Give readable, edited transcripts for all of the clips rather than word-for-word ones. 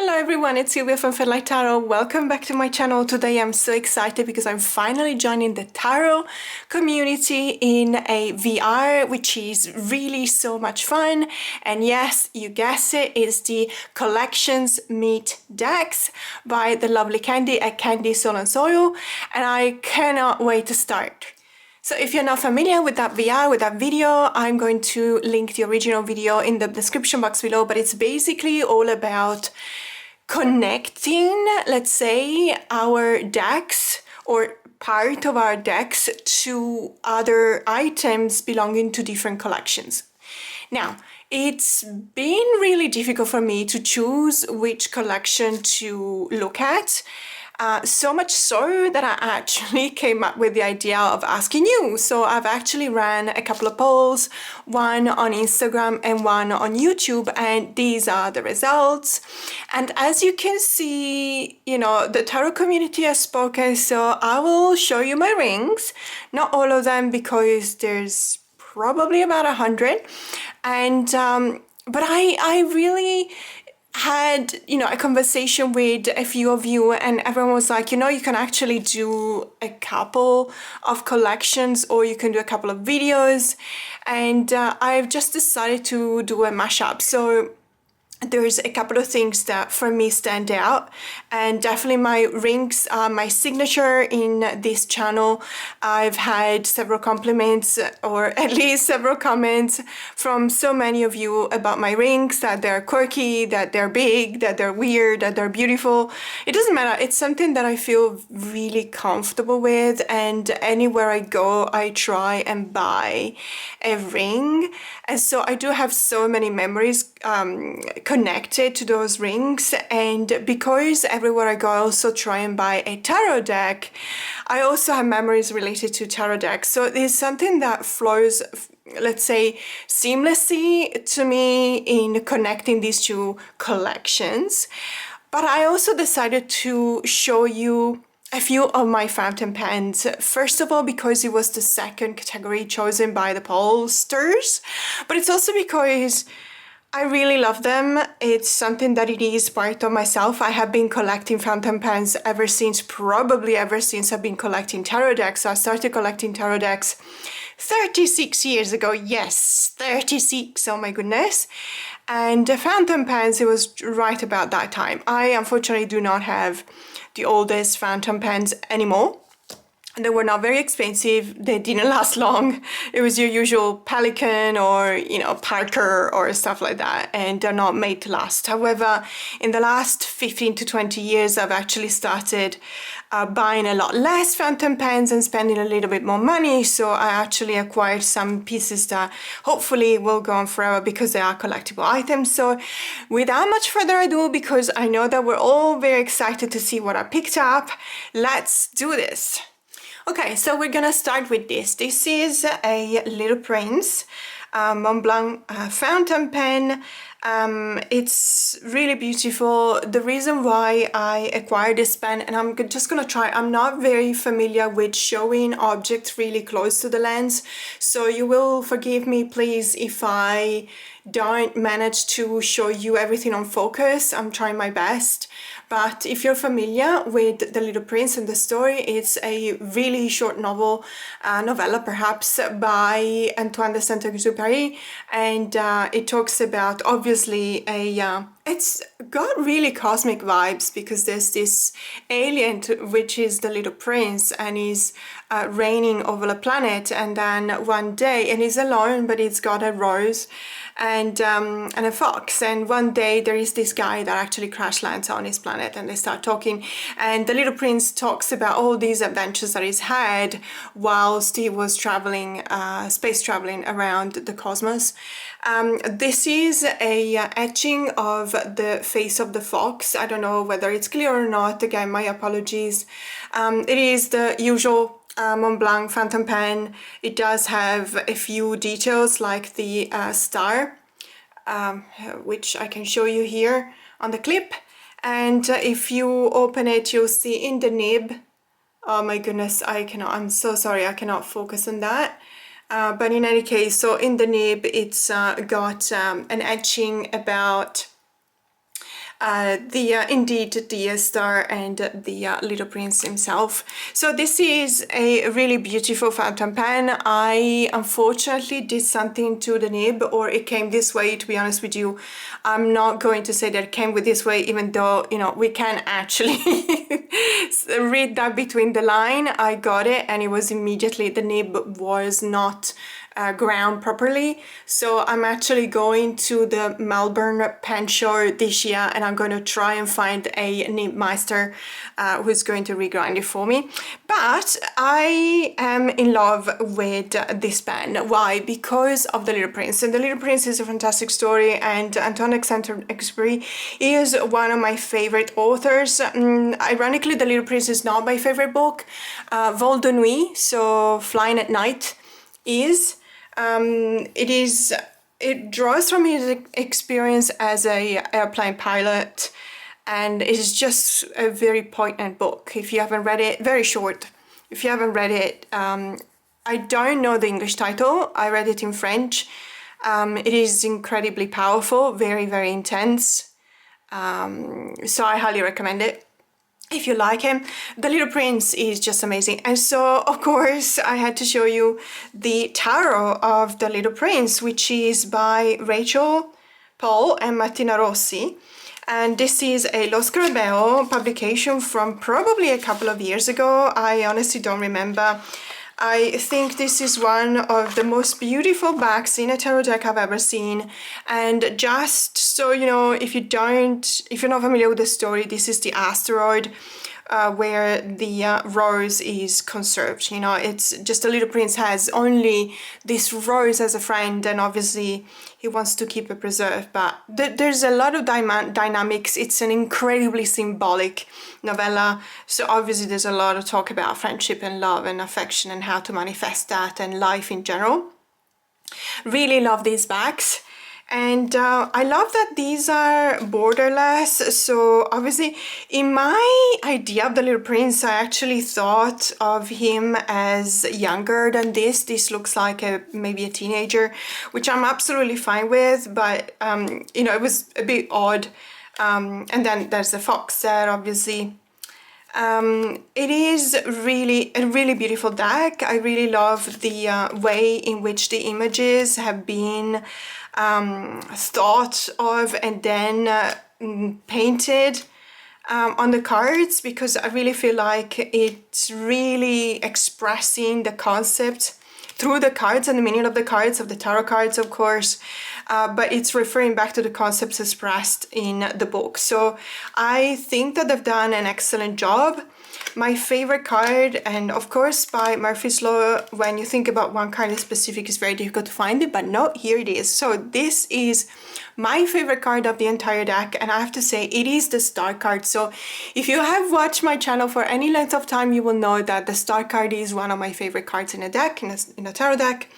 Hello everyone, it's Silvia from Fairlight Tarot. Welcome back to my channel. Today I'm so excited because I'm finally joining the tarot community in a VR, which is really so much fun. And yes, you guessed it, it's the Collections Meet Decks by the lovely Candy at Candy Soul and Soil, and I cannot wait to start. So if you're not familiar with that VR, with that video, I'm going to link the original video in the description box below, but it's basically all about connecting, let's say, our decks or part of our decks to other items belonging to different collections. Now, it's been really difficult for me to choose which collection to look at. So much so that I actually came up with the idea of asking you. So I've actually ran a couple of polls, one on Instagram and one on YouTube, and these are the results. And as you can see, you know, the tarot community has spoken, so I will show you my rings. Not all of them because there's probably about 100. And but I really had, you know, a conversation with a few of you, and everyone was like, you know, you can actually do a couple of collections or you can do a couple of videos, and I've just decided to do a mashup. So there's a couple of things that for me stand out, and definitely my rings are my signature in this channel. I've had several compliments, or at least several comments from so many of you about my rings, that they're quirky, that they're big, that they're weird, that they're beautiful. It doesn't matter, it's something that I feel really comfortable with, and anywhere I go I try and buy a ring. And so I do have so many memories connected to those rings, and because everywhere I go I also try and buy a tarot deck, I also have memories related to tarot decks. So there's something that flows, let's say, seamlessly to me in connecting these two collections. But I also decided to show you a few of my fountain pens. First of all, because it was the second category chosen by the pollsters, but it's also because I really love them. It's something that it is part of myself. I have been collecting fountain pens probably ever since I've been collecting tarot decks. So I started collecting tarot decks 36 years ago. Yes, 36, oh my goodness. And the fountain pens, it was right about that time. I unfortunately do not have the oldest fountain pens anymore. They were not very expensive, they didn't last long. It was your usual Pelican or, you know, Parker or stuff like that, and they're not made to last. However, in the last 15 to 20 years, I've actually started buying a lot less fountain pens and spending a little bit more money. So I actually acquired some pieces that hopefully will go on forever because they are collectible items. So without much further ado, because I know that we're all very excited to see what I picked up, let's do this. Okay, so we're gonna start with this. This is a Little Prince Mont Blanc fountain pen. It's really beautiful. The reason why I acquired this pen, and I'm just gonna try, I'm not very familiar with showing objects really close to the lens, so you will forgive me please if I don't manage to show you everything on focus. I'm trying my best. But if you're familiar with The Little Prince and the story, it's a really short novella perhaps, by Antoine de Saint-Exupéry, and it talks about obviously it's got really cosmic vibes because there's this alien which is the Little Prince, and he's reigning over the planet, and then one day, and he's alone, but he's got a rose and a fox, and one day there is this guy that actually crash lands on his planet, and they start talking, and the Little Prince talks about all these adventures that he's had whilst he was traveling, space traveling around the cosmos. This is a etching of the face of the fox. I don't know whether it's clear or not, again my apologies. It is the usual Mont Blanc fountain pen. It does have a few details like the star, which I can show you here on the clip, and if you open it you'll see in the nib, oh my goodness, I'm so sorry, I cannot focus on that. But in any case, so in the nib it's got an etching about indeed the star and the little prince himself. So this is a really beautiful fountain pen. I unfortunately did something to the nib, or it came this way, to be honest with you. I'm not going to say that it came with this way, even though, you know, we can actually read that between the line. I got it and it was immediately, the nib was not ground properly. So I'm actually going to the Melbourne pen show this year, and I'm going to try and find a nib meister who's going to regrind it for me. But I am in love with this pen. Why? Because of The Little Prince. And The Little Prince is a fantastic story, and Antoine de Saint-Exupéry is one of my favorite authors. Ironically, The Little Prince is not my favorite book. Vol de Nuit, so Flying at Night, is. It draws from his experience as a airplane pilot, and it is just a very poignant book. If you haven't read it, very short. If you haven't read it, I don't know the English title. I read it in French. It is incredibly powerful, very, very intense. So I highly recommend it if you like him. The Little Prince is just amazing. And so, of course, I had to show you the tarot of The Little Prince, which is by Rachel Paul and Martina Rossi. And this is a Lo Scarabeo publication from probably a couple of years ago. I honestly don't remember. I think this is one of the most beautiful backs in a tarot deck I've ever seen. And just so you know, if you're not familiar with the story, this is the asteroid where the rose is conserved. You know, it's just the Little Prince has only this rose as a friend, and obviously he wants to keep it preserved. But there's a lot of dynamics. It's an incredibly symbolic novella, so obviously there's a lot of talk about friendship and love and affection and how to manifest that and life in general. Really love these backs. And I love that these are borderless. So obviously in my idea of The Little Prince, I actually thought of him as younger than this. This looks like maybe a teenager, which I'm absolutely fine with, but you know, it was a bit odd. And then there's the fox there, obviously. It is really a really beautiful deck. I really love the way in which the images have been thought of and then painted on the cards, because I really feel like it's really expressing the concept through the cards and the meaning of the cards, of the tarot cards, of course, but it's referring back to the concepts expressed in the book. So I think that they've done an excellent job. My favorite card, and of course by Murphy's Law, when you think about one card in specific, it's very difficult to find it, but no, here it is. So this is my favorite card of the entire deck, and I have to say it is the star card. So if you have watched my channel for any length of time, you will know that the star card is one of my favorite cards in a deck, in a tarot deck.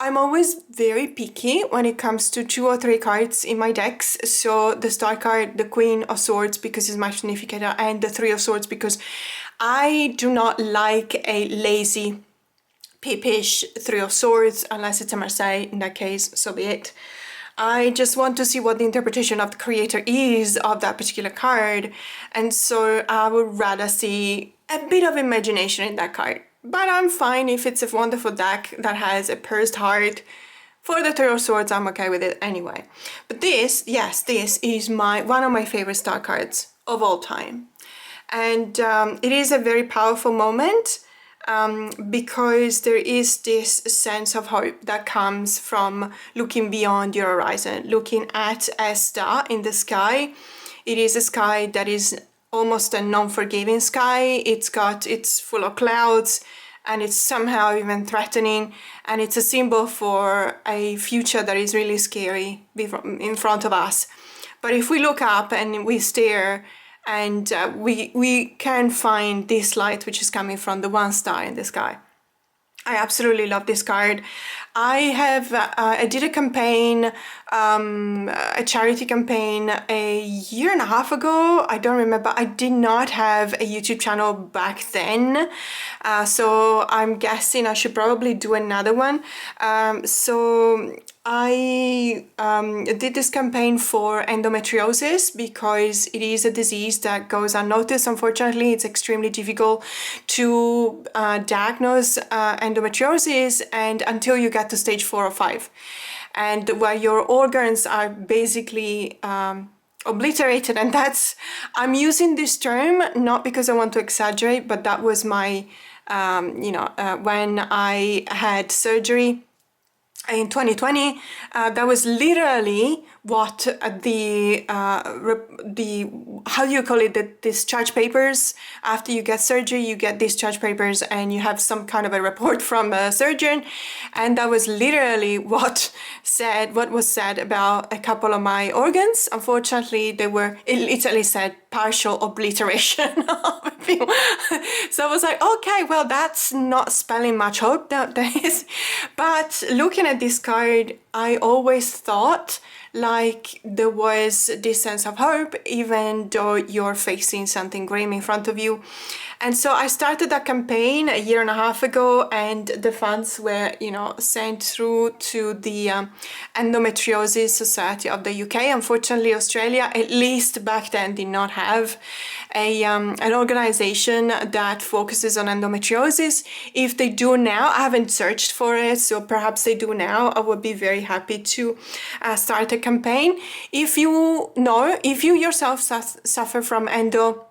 I'm always very picky when it comes to 2 or 3 cards in my decks. So the star card, the Queen of Swords, because it's my significator, and the 3 of Swords, because I do not like a lazy, peepish 3 of Swords, unless it's a Marseille. In that case, so be it. I just want to see what the interpretation of the creator is of that particular card. And so I would rather see a bit of imagination in that card. But I'm fine if it's a wonderful deck that has a pursed heart. For the 3 of Swords, I'm okay with it anyway. But this, yes, this is one of my favorite star cards of all time. And it is a very powerful moment because there is this sense of hope that comes from looking beyond your horizon, looking at a star in the sky. It is a sky that is almost a non-forgiving sky. It's full of clouds, and it's somehow even threatening, and it's a symbol for a future that is really scary in front of us. But if we look up and we stare, and we can find this light which is coming from the one star in the sky. I absolutely love this card. I did a campaign, a charity campaign a year and a half ago. I don't remember. I did not have a YouTube channel back then, so I'm guessing I should probably do another one. So I did this campaign for endometriosis because it is a disease that goes unnoticed. Unfortunately, it's extremely difficult to diagnose endometriosis and until you get to stage 4 or 5, and where your organs are basically obliterated. And that's, I'm using this term not because I want to exaggerate, but that was my when I had surgery in 2020, that was literally what the how do you call it, the discharge papers. After you get surgery, you get discharge papers and you have some kind of a report from a surgeon, and that was literally what was said about a couple of my organs. Unfortunately, it literally said partial obliteration of a few. So I was like, okay, well, that's not spelling much hope nowadays. But looking at this card, I always thought like there was this sense of hope, even though you're facing something grim in front of you. And so I started that campaign a year and a half ago, and the funds were, sent through to the Endometriosis Society of the UK. Unfortunately, Australia, at least back then, did not have an organization that focuses on endometriosis. If they do now, I haven't searched for it, so perhaps they do now. I would be very happy to start a campaign. If you yourself suffer from endo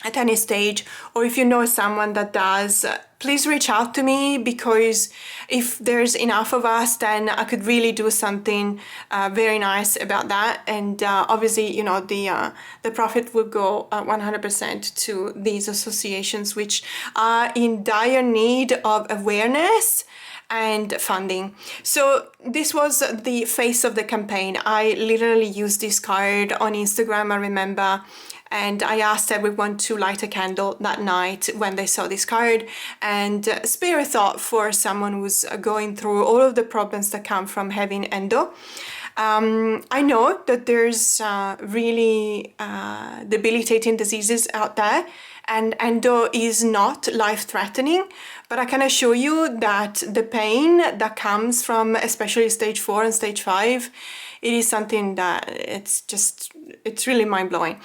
at any stage, or if you know someone that does, please reach out to me, because if there's enough of us, then I could really do something very nice about that. And obviously, the profit will go 100% to these associations which are in dire need of awareness and funding. So this was the face of the campaign. I literally used this card on Instagram, I remember, and I asked everyone to light a candle that night when they saw this card and spare a thought for someone who's going through all of the problems that come from having endo. I know that there's really debilitating diseases out there, and endo is not life-threatening, but I can assure you that the pain that comes from especially stage 4 and stage 5, it is something that it's really mind-blowing.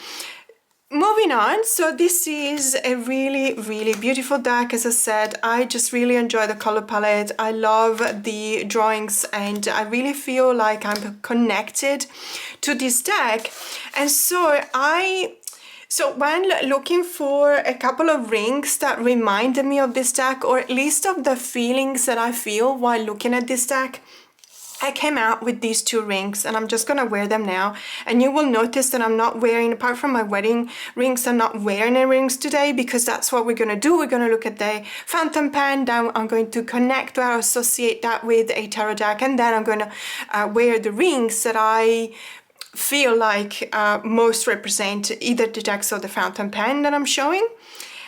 Moving on, so this is a really, really beautiful deck. As I said, I just really enjoy the color palette. I love the drawings, and I really feel like I'm connected to this deck. And so when looking for a couple of rings that reminded me of this deck, or at least of the feelings that I feel while looking at this deck, I came out with these 2 rings, and I'm just gonna wear them now. And you will notice that I'm not wearing, apart from my wedding rings, I'm not wearing any rings today, because that's what we're gonna do. We're gonna look at the fountain pen, then I'm going to connect or associate that with a tarot deck, and then I'm gonna wear the rings that I feel like most represent either the decks or the fountain pen that I'm showing.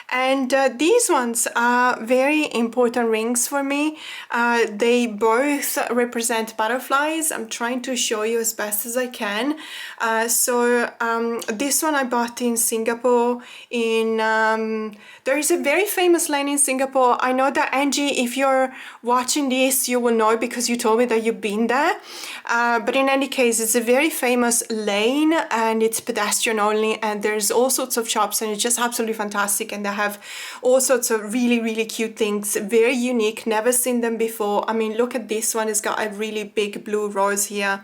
And these ones are very important rings for me. They both represent butterflies. I'm trying to show you as best as I can. This one I bought in Singapore. There is a very famous lane in Singapore. I know that Angie, if you're watching this, you will know because you told me that you've been there. But in any case, it's a very famous lane, and it's pedestrian only, and there's all sorts of shops, and it's just absolutely fantastic. And they have all sorts of really, really cute things, very unique, never seen them before. I mean, look at this one. It's got a really big blue rose here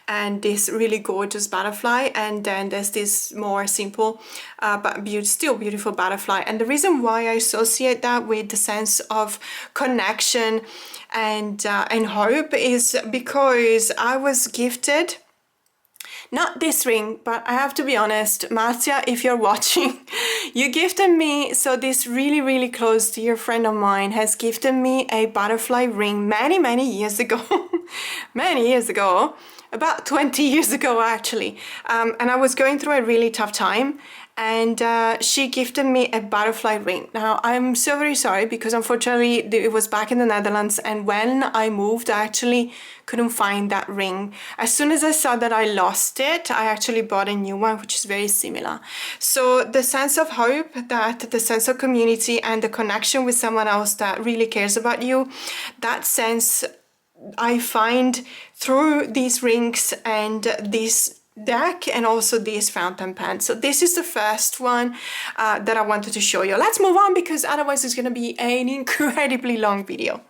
and this really gorgeous butterfly, and then there's this more simple but still beautiful butterfly. And the reason why I associate that with the sense of connection and hope is because I was gifted, not this ring, but I have to be honest, Marcia, if you're watching, you gifted me, so this really, really close dear friend of mine has gifted me a butterfly ring many, many years ago, many years ago. about 20 years ago actually, and I was going through a really tough time, and she gifted me a butterfly ring. Now I'm so very sorry because unfortunately it was back in the Netherlands, and when I moved I actually couldn't find that ring. As soon as I saw that I lost it, I actually bought a new one which is very similar. So the sense of hope, that the sense of community and the connection with someone else that really cares about you, that sense I find through these rings and this deck and also this fountain pen. So this is the first one that I wanted to show you. Let's move on because otherwise it's going to be an incredibly long video.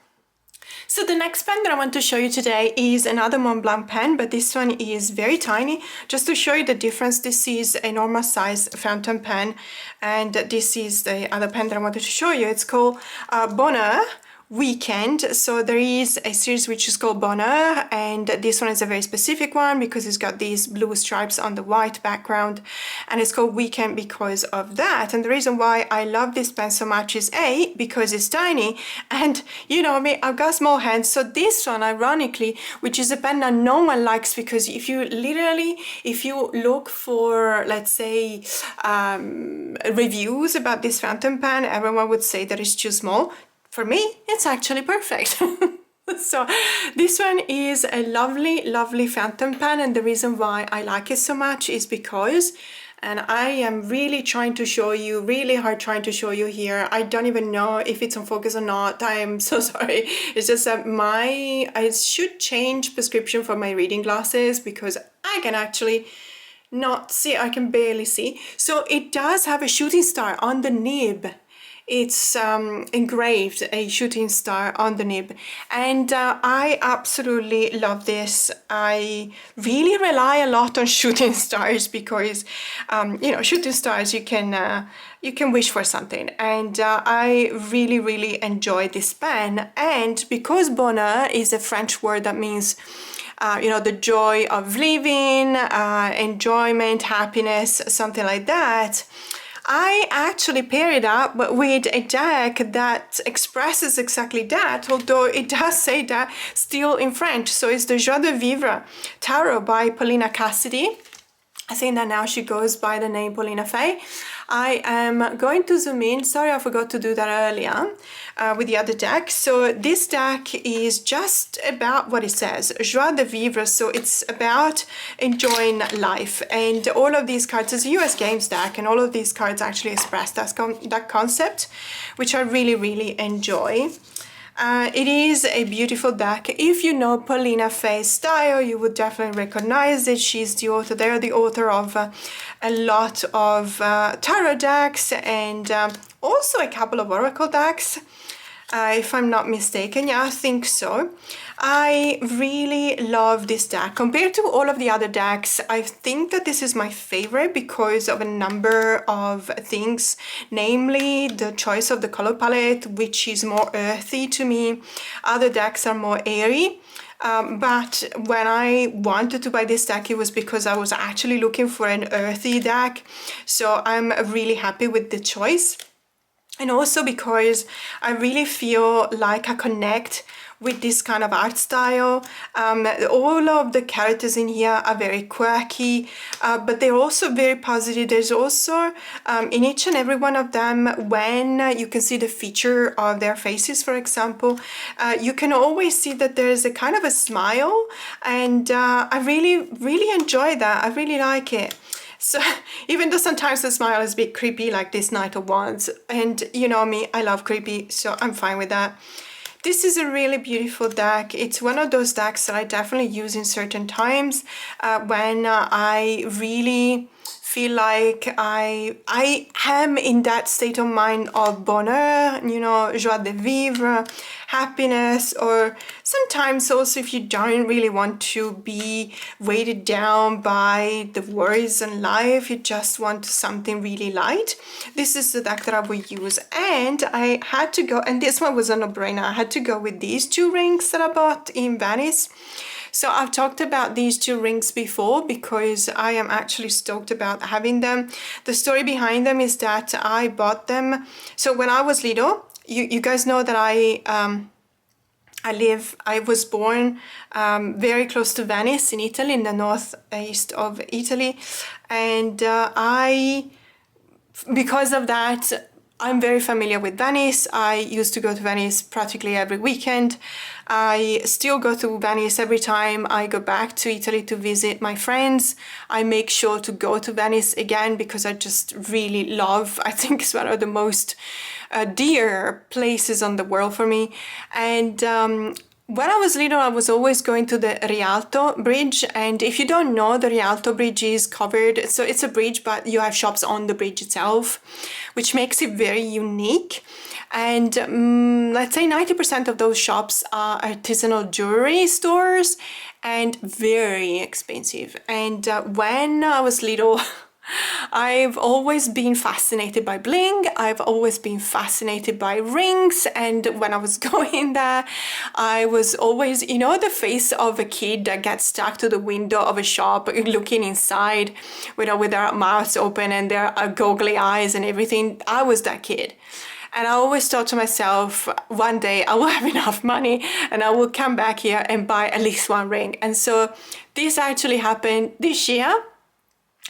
So the next pen that I want to show you today is another Mont Blanc pen, but this one is very tiny. Just to show you the difference, this is a normal size fountain pen, and this is the other pen that I wanted to show you. It's called Bona Weekend. So there is a series which is called Bona, and this one is a very specific one because it's got these blue stripes on the white background, and it's called Weekend because of that. And the reason why I love this pen so much is A, because it's tiny, and you know me, I've got small hands, so this one ironically, which is a pen that no one likes, because if you look for, let's say, reviews about this fountain pen, everyone would say that it's too small. For me, it's actually perfect. So this one is a lovely fountain pen, and the reason why I like it so much is because, and I am really trying to show you, really hard trying to show you here, I don't even know if it's on focus or not, I am so sorry. It's just that I should change prescription for my reading glasses because I can actually not see, I can barely see. So it does have a shooting star on the nib. It's engraved a shooting star on the nib, and I absolutely love this. I really rely a lot on shooting stars because you know, shooting stars, you can wish for something, and I really enjoy this pen. And because bonheur is a French word that means you know, the joy of living, enjoyment, happiness, something like that, I actually pair it up with a deck that expresses exactly that, although it does say that still in French. So it's the Joie de Vivre Tarot by Paulina Cassidy. I think that now she goes by the name Paulina Fay. I am going to zoom in. Sorry, I forgot to do that earlier with the other deck. So this deck is just about what it says, Joie de Vivre. So it's about enjoying life. And all of these cards, it's a US Games deck, and all of these cards actually express that concept, which I really enjoy. It is a beautiful deck. If you know Paulina Fay's style, you would definitely recognize it. She's the author, they're the author of a lot of tarot decks, and also a couple of oracle decks. If I'm not mistaken, yeah, I think so. I really love this deck. Compared to all of the other decks, I think that this is my favorite because of a number of things, namely the choice of the color palette, which is more earthy to me. Other decks are more airy. But when I wanted to buy this deck, it was because I was actually looking for an earthy deck. So I'm really happy with the choice. And also because I really feel like I connect with this kind of art style. All of the characters in here are very quirky, but they're also very positive. There's also in each and every one of them, when you can see the feature of their faces, for example, you can always see that there's a kind of a smile, and I really enjoy that. I really like it. So even though sometimes the smile is a bit creepy, like this Knight of Wands, and you know me, I love creepy, so I'm fine with that. This is a really beautiful deck. It's one of those decks that I definitely use in certain times when I really feel like I am in that state of mind of bonheur, you know, joie de vivre, happiness, or sometimes also if you don't really want to be weighted down by the worries in life, you just want something really light. This is the deck that I will use, and I had to go, and this one was a no-brainer, I had to go with these two rings that I bought in Venice. So I've talked about these two rings before because I am actually stoked about having them. The story behind them is that I bought them. So when I was little, you guys know that I I was born very close to Venice in Italy, in the northeast of Italy, and because of that, I'm very familiar with Venice. I used to go to Venice practically every weekend. I still go to Venice every time I go back to Italy to visit my friends. I make sure to go to Venice again because I just really love, I think it's one of the most dear places on the world for me. And when I was little, I was always going to the Rialto Bridge, and if you don't know, the Rialto Bridge is covered, so it's a bridge, but you have shops on the bridge itself, which makes it very unique. And let's say 90% of those shops are artisanal jewelry stores and very expensive. And when I was little, I've always been fascinated by bling. I've always been fascinated by rings. And when I was going there, I was always, you know, the face of a kid that gets stuck to the window of a shop looking inside, you know, with their mouths open and their goggly eyes and everything. I was that kid. And I always thought to myself, one day I will have enough money and I will come back here and buy at least one ring. And so this actually happened this year.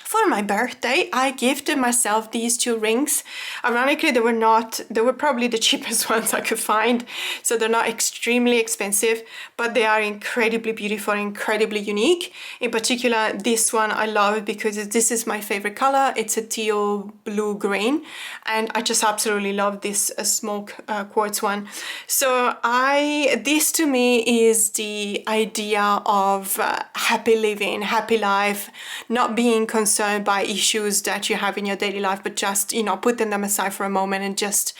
For my birthday, I gifted myself these two rings. Ironically, they were probably the cheapest ones I could find. So they're not extremely expensive, but they are incredibly beautiful, incredibly unique. In particular, this one I love because this is my favorite color. It's a teal blue green. And I just absolutely love this small quartz one. So this to me is the idea of happy living, happy life, not being concerned by issues that you have in your daily life, but just, you know, putting them aside for a moment and just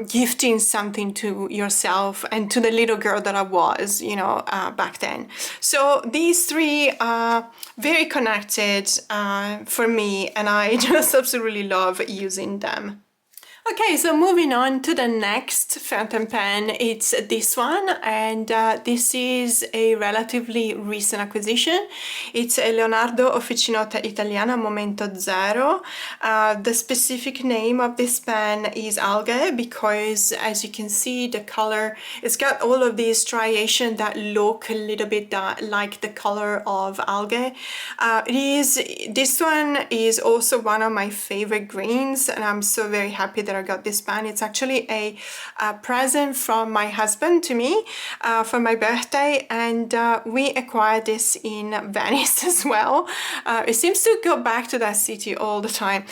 gifting something to yourself and to the little girl that I was, you know, back then. So these three are very connected for me, and I just absolutely love using them. Okay, so moving on to the next fountain pen, it's this one, and this is a relatively recent acquisition. It's a Leonardo Officinota Italiana Momento Zero. The specific name of this pen is Alga because, as you can see, the color, it's got all of these striations that look a little bit like the color of algae. This one is also one of my favorite greens, and I'm so very happy that I got this pen. It's actually a present from my husband to me for my birthday, and we acquired this in Venice as well. It seems to go back to that city all the time.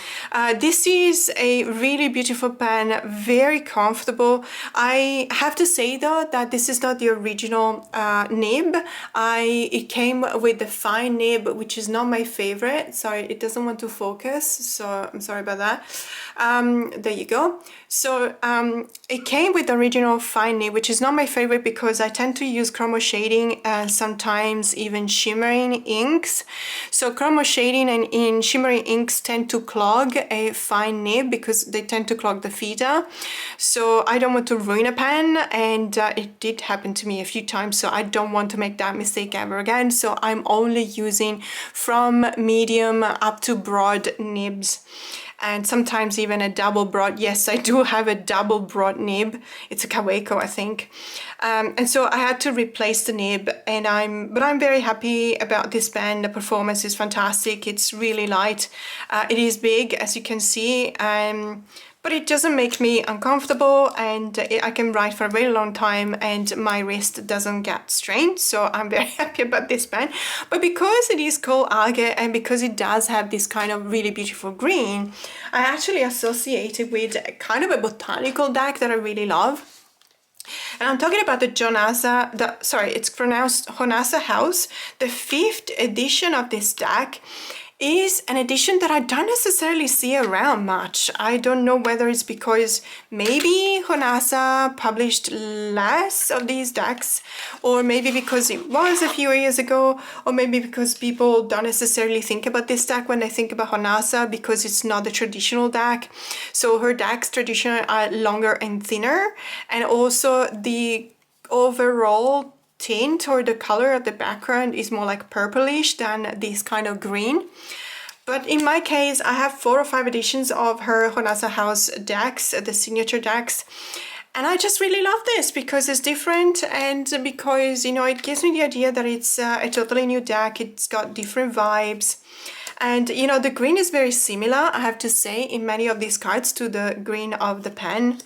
This is a really beautiful pen, very comfortable. I have to say though that this is not the original nib. It came with the fine nib, which is not my favorite. Sorry, it doesn't want to focus, so I'm sorry about that. There you go. So it came with the original fine nib, which is not my favorite because I tend to use chromo shading and sometimes even shimmering inks. So chromo shading and in shimmering inks tend to clog a fine nib because they tend to clog the feeder. So I don't want to ruin a pen, and it did happen to me a few times, so I don't want to make that mistake ever again. So I'm only using from medium up to broad nibs, and sometimes even a double broad. Yes, I do have a double broad nib. It's a Kaweco, I think. And so I had to replace the nib, and I'm very happy about this pen. The performance is fantastic. It's really light. It is big, as you can see, but it doesn't make me uncomfortable, and I can write for a very long time and my wrist doesn't get strained. So I'm very happy about this pen. But because it is called Alga and because it does have this kind of really beautiful green, I actually associate it with kind of a botanical deck that I really love. And I'm talking about the it's pronounced Honasa House. The 5th edition of this deck is an edition that I don't necessarily see around much. I don't know whether it's because maybe Honasa published less of these decks, or maybe because it was a few years ago, or maybe because people don't necessarily think about this deck when they think about Honasa because it's not the traditional deck. So her decks traditionally are longer and thinner, and also the overall tint or the color of the background is more like purplish than this kind of green. But in my case, I have 4 or 5 editions of her Honasa House decks, the signature decks, And I just really love this because it's different, and because, you know, it gives me the idea that it's a totally new deck. It's got different vibes. And, you know, the green is very similar, I have to say, in many of these cards to the green of the pen.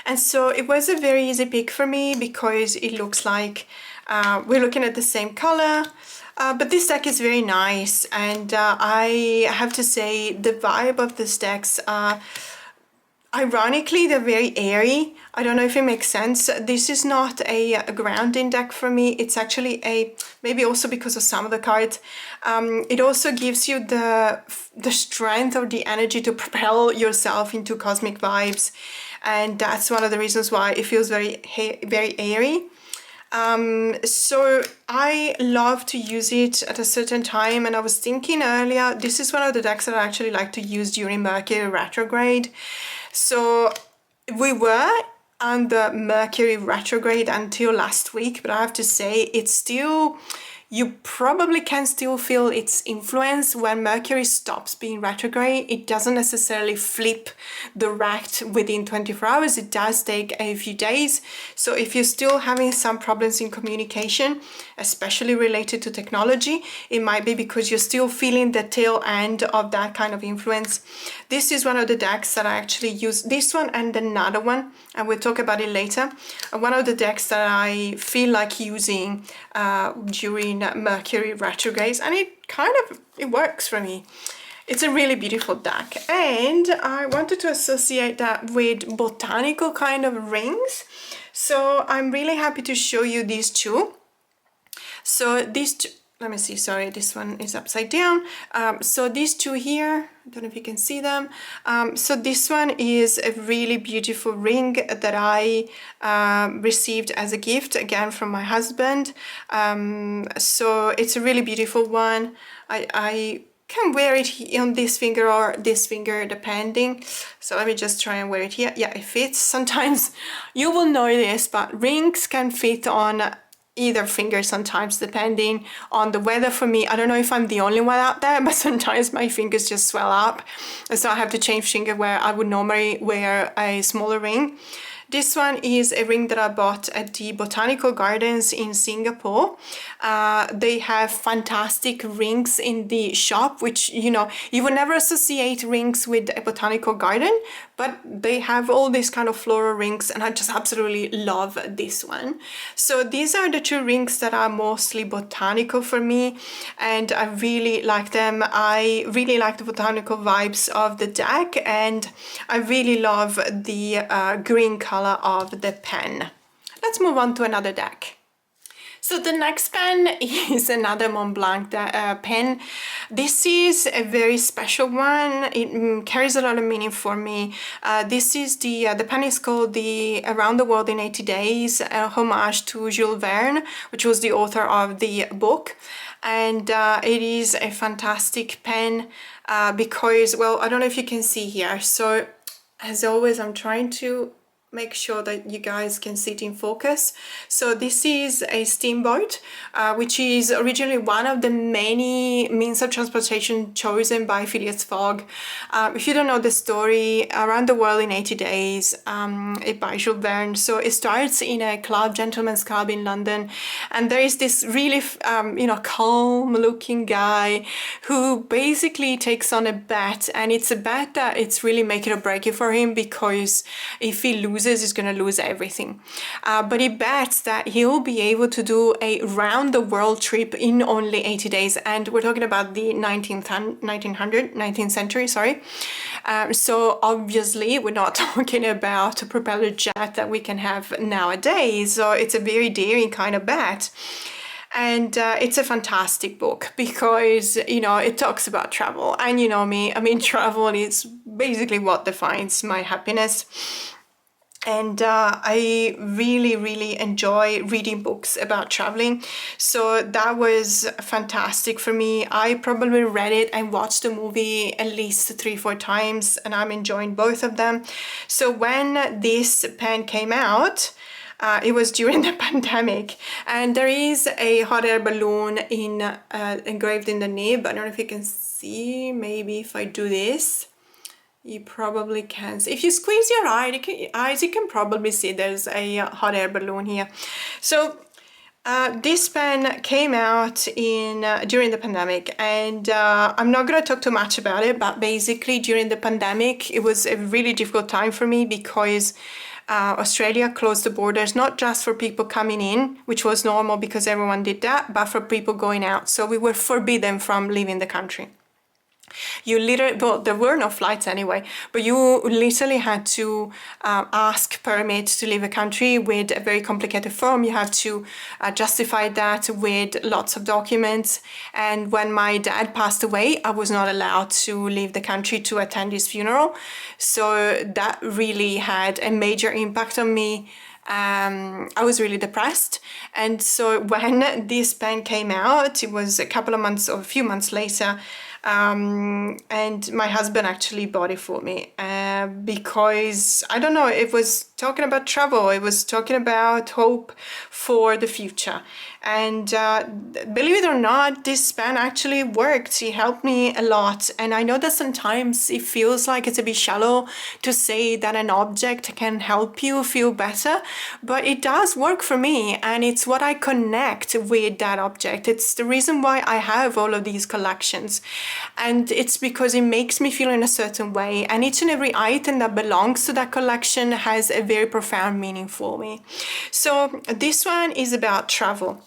And so it was a very easy pick for me because it looks like we're looking at the same color. But this deck is very nice, and I have to say the vibe of these decks are, ironically, they're very airy. I don't know if it makes sense. This is not a grounding deck for me. It's actually maybe also because of some of the cards. It also gives you the strength or the energy to propel yourself into cosmic vibes. And that's one of the reasons why it feels very airy. So I love to use it at a certain time, and I was thinking earlier, this is one of the decks that I actually like to use during Mercury retrograde. So we were on the Mercury retrograde until last week, but I have to say it's still, you probably can still feel its influence. When Mercury stops being retrograde, it doesn't necessarily flip direct within 24 hours. It does take a few days. So if you're still having some problems in communication, especially related to technology, it might be because you're still feeling the tail end of that kind of influence. This is one of the decks that I actually use, this one and another one, and we'll talk about it later. One of the decks that I feel like using during Mercury retrogrades, and it works for me. It's a really beautiful deck, and I wanted to associate that with botanical kind of rings. So I'm really happy to show you these two. So these two, let me see, sorry, this one is upside down. So these two here, I don't know if you can see them. So this one is a really beautiful ring that I received as a gift, again from my husband. So it's a really beautiful one. I can wear it on this finger or this finger depending. So let me just try and wear it here. Yeah, it fits. Sometimes you will know this, but rings can fit on either finger sometimes depending on the weather. For me, I don't know if I'm the only one out there, but sometimes my fingers just swell up, and so I have to change finger where I would normally wear a smaller ring. This one is a ring that I bought at the Botanical Gardens in Singapore. They have fantastic rings in the shop, which, you know, you would never associate rings with a botanical garden, but they have all these kind of floral rings, and I just absolutely love this one. So these are the two rings that are mostly botanical for me, and I really like them. I really like the botanical vibes of the deck, and I really love the green color of the pen. Let's move on to another deck. So the next pen is another Mont Blanc pen. This is a very special one. It carries a lot of meaning for me. This is the pen is called the Around the World in 80 Days, a homage to Jules Verne, which was the author of the book. And it is a fantastic pen because, well, I don't know if you can see here. So as always, I'm trying to make sure that you guys can see it in focus. So this is a steamboat, which is originally one of the many means of transportation chosen by Phileas Fogg. If you don't know the story, Around the World in 80 Days, by Jules Verne. So it starts in a club, gentleman's club in London, and there is this really, calm looking guy who basically takes on a bet, and it's a bet that it's really make it or break it for him, because if he loses, he's gonna lose everything. But he bets that he'll be able to do a round the world trip in only 80 days. And we're talking about the 19th century, sorry. So obviously we're not talking about a propeller jet that we can have nowadays. So it's a very daring kind of bet. And it's a fantastic book because, it talks about travel. And you know me, travel is basically what defines my happiness. And I really, really enjoy reading books about traveling. So that was fantastic for me. I probably read it and watched the movie at least 3-4 times, and I'm enjoying both of them. So when this pen came out, it was during the pandemic, and there is a hot air balloon engraved in the nib. I don't know if you can see, maybe if I do this. You probably can see. If you squeeze your eyes, you can probably see there's a hot air balloon here. So this pen came out in during the pandemic, and I'm not going to talk too much about it, but basically during the pandemic it was a really difficult time for me because Australia closed the borders, not just for people coming in, which was normal because everyone did that, but for people going out. So we were forbidden from leaving the country. You literally, well, there were no flights anyway, but you literally had to ask permits to leave a country with a very complicated form. You have to justify that with lots of documents. And when my dad passed away, I was not allowed to leave the country to attend his funeral. So that really had a major impact on me. I was really depressed, and so when this pen came out, it was a couple of months or a few months later, and my husband actually bought it for me because I don't know, it was talking about travel, it was talking about hope for the future, and believe it or not, this pen actually worked. It helped me a lot, and I know that sometimes it feels like it's a bit shallow to say that an object can help you feel better, but it does work for me, and it's what I connect with that object. It's the reason why I have all of these collections, and it's because it makes me feel in a certain way, and each and every item that belongs to that collection has a very profound meaning for me. So this one is about travel.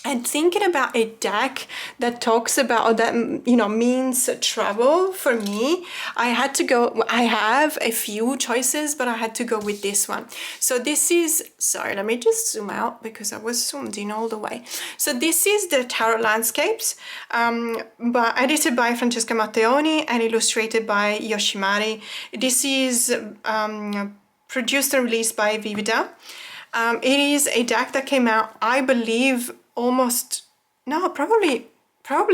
And thinking about a deck that talks about, or that, you know, means travel, for me, I had to go, I have a few choices, but I had to go with this one. So this is, sorry, let me just zoom out because I was zoomed in all the way. So this is the Tarot Landscapes, but edited by Francesca Matteoni and illustrated by Yoshimari. This is produced and released by Vivida. It is a deck that came out, I believe, probably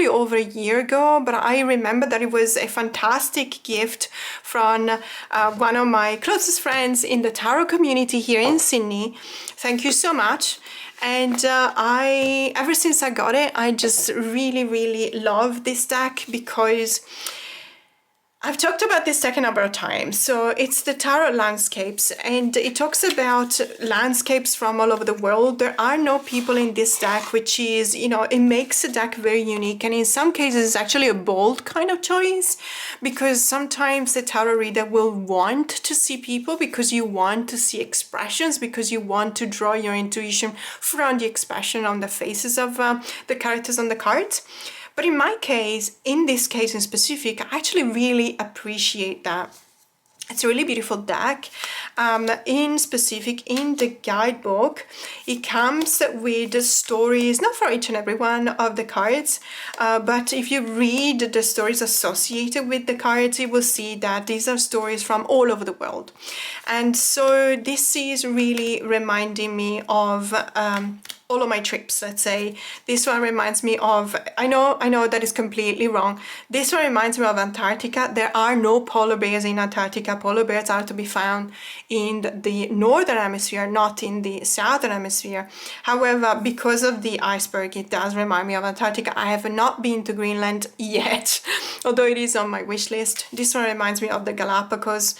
over a year ago, but I remember that it was a fantastic gift from one of my closest friends in the tarot community here in Sydney. Thank you so much. And ever since I got it, I just really love this deck because I've talked about this deck a number of times. So it's the Tarot Landscapes, and it talks about landscapes from all over the world. There are no people in this deck, which is, you know, it makes the deck very unique. And in some cases, it's actually a bold kind of choice, because sometimes the tarot reader will want to see people because you want to see expressions, because you want to draw your intuition from the expression on the faces of the characters on the cards. But in my case, in this case in specific, I actually really appreciate that. It's a really beautiful deck. In specific, in the guidebook, it comes with the stories, not for each and every one of the cards, but if you read the stories associated with the cards, you will see that these are stories from all over the world. And so this is really reminding me of all of my trips, let's say. This one reminds me of, I know that is completely wrong. This one reminds me of Antarctica. There are no polar bears in Antarctica. Polar bears are to be found in the northern hemisphere, not in the southern hemisphere. However, because of the iceberg, it does remind me of Antarctica. I have not been to Greenland yet, although it is on my wish list. This one reminds me of the Galapagos,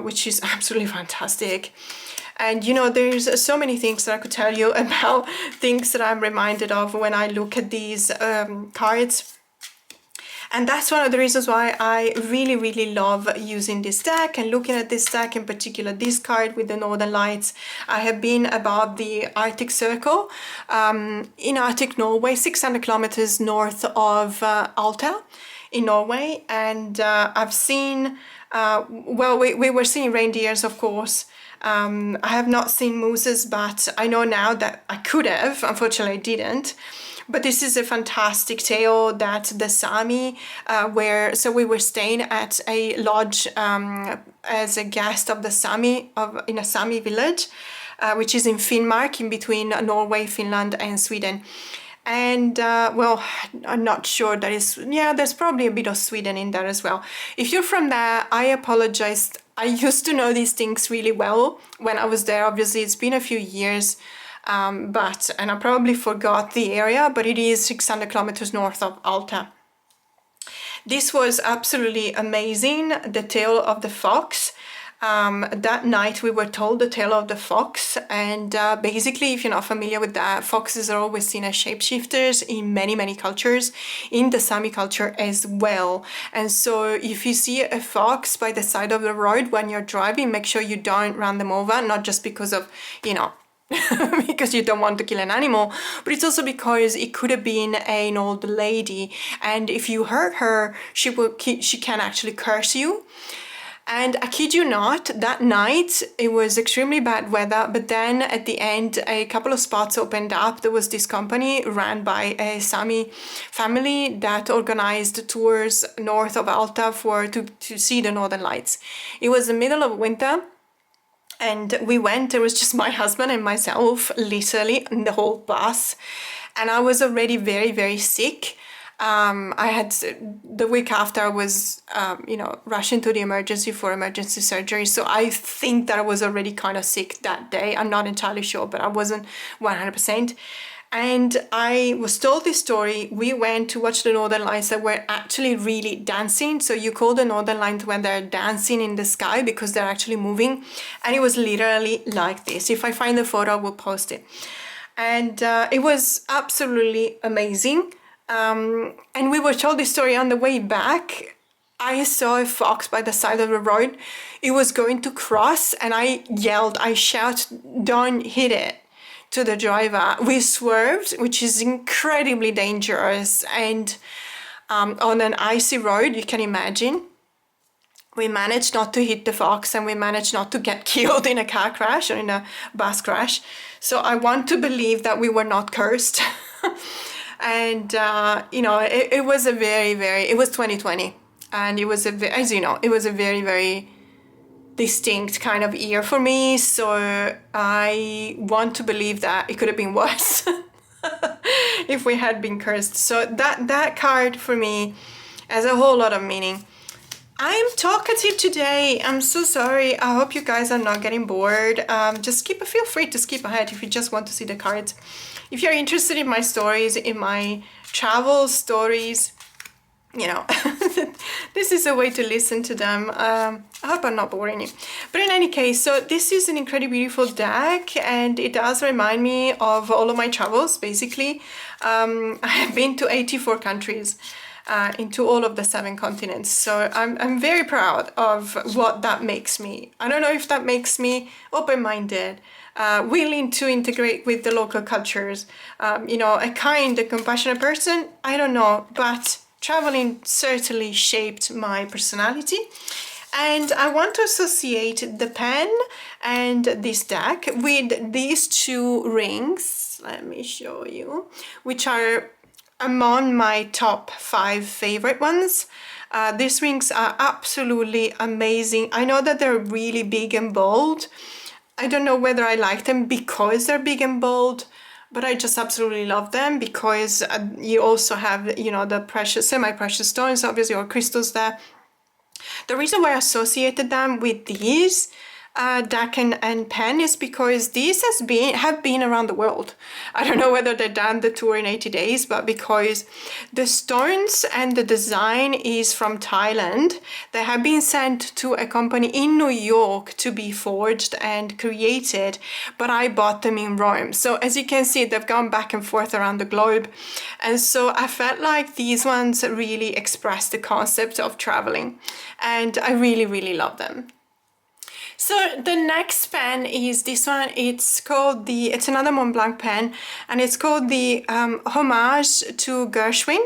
which is absolutely fantastic. And you know, there's so many things that I could tell you about things that I'm reminded of when I look at these cards. And that's one of the reasons why I really love using this deck and looking at this deck, in particular this card with the Northern Lights. I have been above the Arctic Circle in Arctic Norway, 600 kilometers north of Alta in Norway. And I've seen, well, we were seeing reindeers, of course. I have not seen mooses, but I know now that I could have. Unfortunately, I didn't. But this is a fantastic tale that the Sami so we were staying at a lodge as a guest of the Sami in a Sami village, which is in Finnmark, in between Norway, Finland, and Sweden. And well, I'm not sure that is, yeah, there's probably a bit of Sweden in there as well. If you're from there, I apologize. I used to know these things really well when I was there. Obviously, it's been a few years, and I probably forgot the area, but it is 600 kilometers north of Alta. This was absolutely amazing, the tale of the fox. That night we were told the tale of the fox, and basically, if you're not familiar with that, foxes are always seen as shapeshifters in many cultures, in the Sami culture as well. And so if you see a fox by the side of the road when you're driving, make sure you don't run them over, not just because of, you know, because you don't want to kill an animal, but it's also because it could have been an old lady, and if you hurt her, she can actually curse you. And I kid you not, that night it was extremely bad weather, but then at the end a couple of spots opened up. There was this company ran by a Sami family that organized tours north of Alta to see the Northern Lights. It was the middle of winter, and we went. It was just my husband and myself, literally, in the whole bus, and I was already very sick. I had, the week after I was, you know, rushing to the emergency for emergency surgery. So I think that I was already kind of sick that day. I'm not entirely sure, but I wasn't 100%. And I was told this story. We went to watch the Northern Lights that were actually really dancing. So you call the Northern Lights when they're dancing in the sky because they're actually moving. And it was literally like this. If I find the photo, I will post it. And it was absolutely amazing. And we were told this story on the way back. I saw a fox by the side of the road. It was going to cross, and I yelled, I shouted, "Don't hit it," to the driver. We swerved, which is incredibly dangerous, and on an icy road, you can imagine. We managed not to hit the fox, and we managed not to get killed in a car crash or in a bus crash. So I want to believe that we were not cursed. And you know, it was a it was 2020, and it was as you know, it was a very distinct kind of year for me. So I want to believe that it could have been worse if we had been cursed. So that card for me has a whole lot of meaning. I'm talkative today. I'm so sorry. I hope you guys are not getting bored. Just feel free to skip ahead if you just want to see the cards. If you're interested in my stories, in my travel stories, you know, this is a way to listen to them. I hope I'm not boring you. But in any case, so this is an incredibly beautiful deck, and it does remind me of all of my travels, basically. I have been to 84 countries. Into all of the 7 continents. So I'm very proud of what that makes me. I don't know if that makes me open-minded, willing to integrate with the local cultures, you know, a kind and compassionate person. I don't know, but traveling certainly shaped my personality. And I want to associate the pen and this deck with these 2 rings. Let me show you, which are among my top 5 favorite ones. These rings are absolutely amazing. I know that they're really big and bold. I don't know whether I like them because they're big and bold, but I just absolutely love them because you also have, you know, the precious, semi-precious stones, obviously, or crystals there. The reason why I associated them with these deck and pen is because these have been around the world. I don't know whether they've done the tour in 80 days, but because the stones and the design is from Thailand, they have been sent to a company in New York to be forged and created, but I bought them in Rome. So as you can see, they've gone back and forth around the globe. And so I felt like these ones really express the concept of traveling, and I really love them. So the next pen is this one. It's another Mont Blanc pen, and it's called the Homage to Gershwin.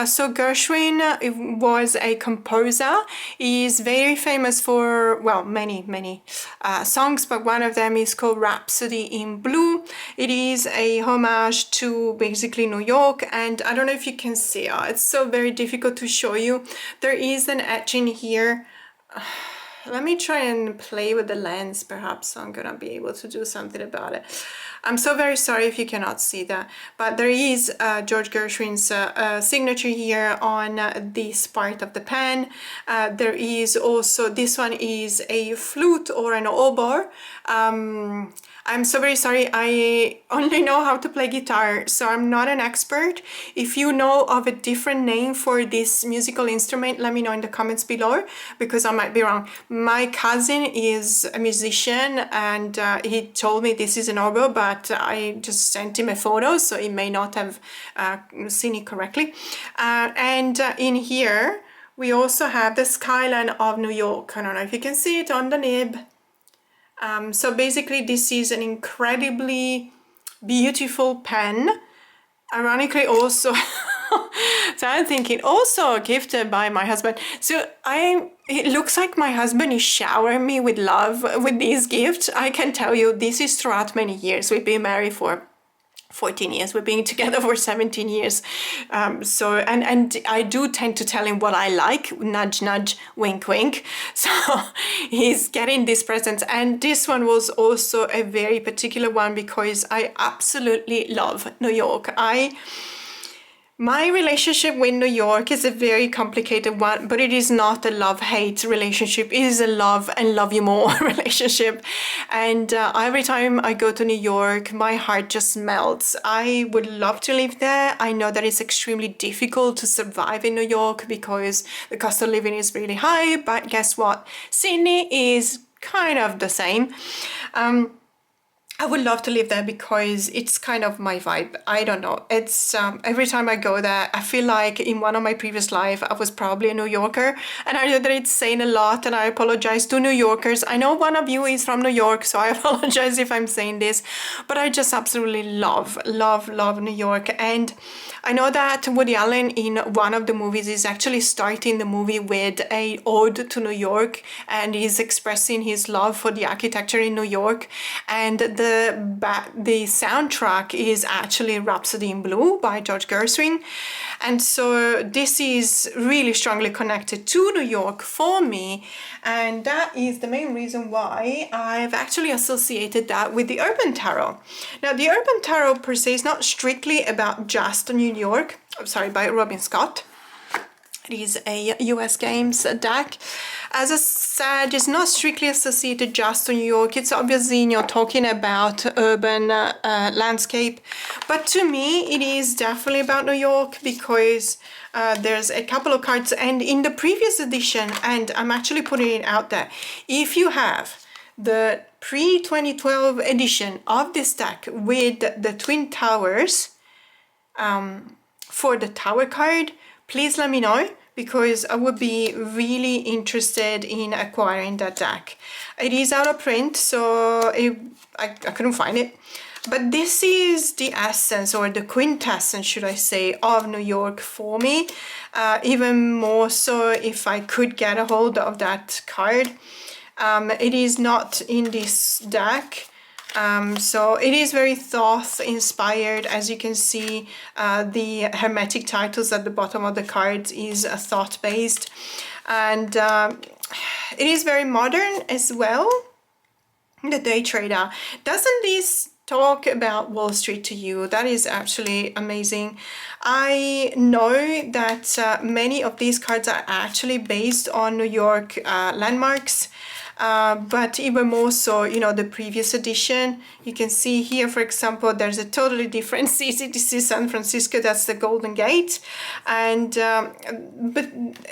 So Gershwin was a composer. He's very famous for, well, many songs, but one of them is called Rhapsody in Blue. It is a homage to basically New York, and I don't know if you can see it. It's so very difficult to show you. There is an etching here. Let me try and play with the lens, perhaps I'm gonna be able to do something about it. I'm so very sorry if you cannot see that, but there is George Gershwin's signature here on this part of the pen. There is also, this one is a flute or an oboe. I'm so very sorry, I only know how to play guitar, so I'm not an expert. If you know of a different name for this musical instrument, let me know in the comments below, because I might be wrong. My cousin is a musician, and he told me this is an oboe, but I just sent him a photo, so he may not have seen it correctly. And in here, we also have the skyline of New York. I don't know if you can see it on the nib. So basically this is an incredibly beautiful pen. Ironically also, so I'm thinking, also gifted by my husband. So it looks like my husband is showering me with love with these gifts. I can tell you this is throughout many years. We've been married for 14 years. We've been together for 17 years. So, and I do tend to tell him what I like, nudge, nudge, wink, wink. So he's getting this present. And this one was also a very particular one because I absolutely love New York. My relationship with New York is a very complicated one, but it is not a love-hate relationship. It is a love and love you more relationship. And every time I go to New York, my heart just melts. I would love to live there. I know that it's extremely difficult to survive in New York because the cost of living is really high, but guess what? Sydney is kind of the same. I would love to live there because it's kind of my vibe. I don't know. It's every time I go there, I feel like in one of my previous life, I was probably a New Yorker. And I know that it's saying a lot, and I apologize to New Yorkers. I know one of you is from New York, so I apologize if I'm saying this. But I just absolutely love New York. And I know that Woody Allen in one of the movies is actually starting the movie with an ode to New York, and he's expressing his love for the architecture in New York. And the soundtrack is actually Rhapsody in Blue by George Gershwin. And so this is really strongly connected to New York for me. And that is the main reason why I've actually associated that with the Urban Tarot. Now, the Urban Tarot per se is not strictly about just New York. By Robin Scott. It is a US Games deck. As I said, it's not strictly associated just to New York. It's obviously, talking about urban landscape. But to me, it is definitely about New York because there's a couple of cards. And in the previous edition, and I'm actually putting it out there, if you have the pre-2012 edition of this deck with the Twin Towers, for the Tower card, please let me know, because I would be really interested in acquiring that deck. It is out of print, so I couldn't find it. But this is the essence, or the quintessence, should I say, of New York for me. Even more so if I could get a hold of that card. It is not in this deck. So it is very Thoth inspired. As you can see, the hermetic titles at the bottom of the cards is Thoth based, and it is very modern as well. The Day Trader. Doesn't this talk about Wall Street to you? That is actually amazing. I know that many of these cards are actually based on New York landmarks. But even more so, the previous edition, you can see here, for example, there's a totally different city. This is San Francisco, that's the Golden Gate. And,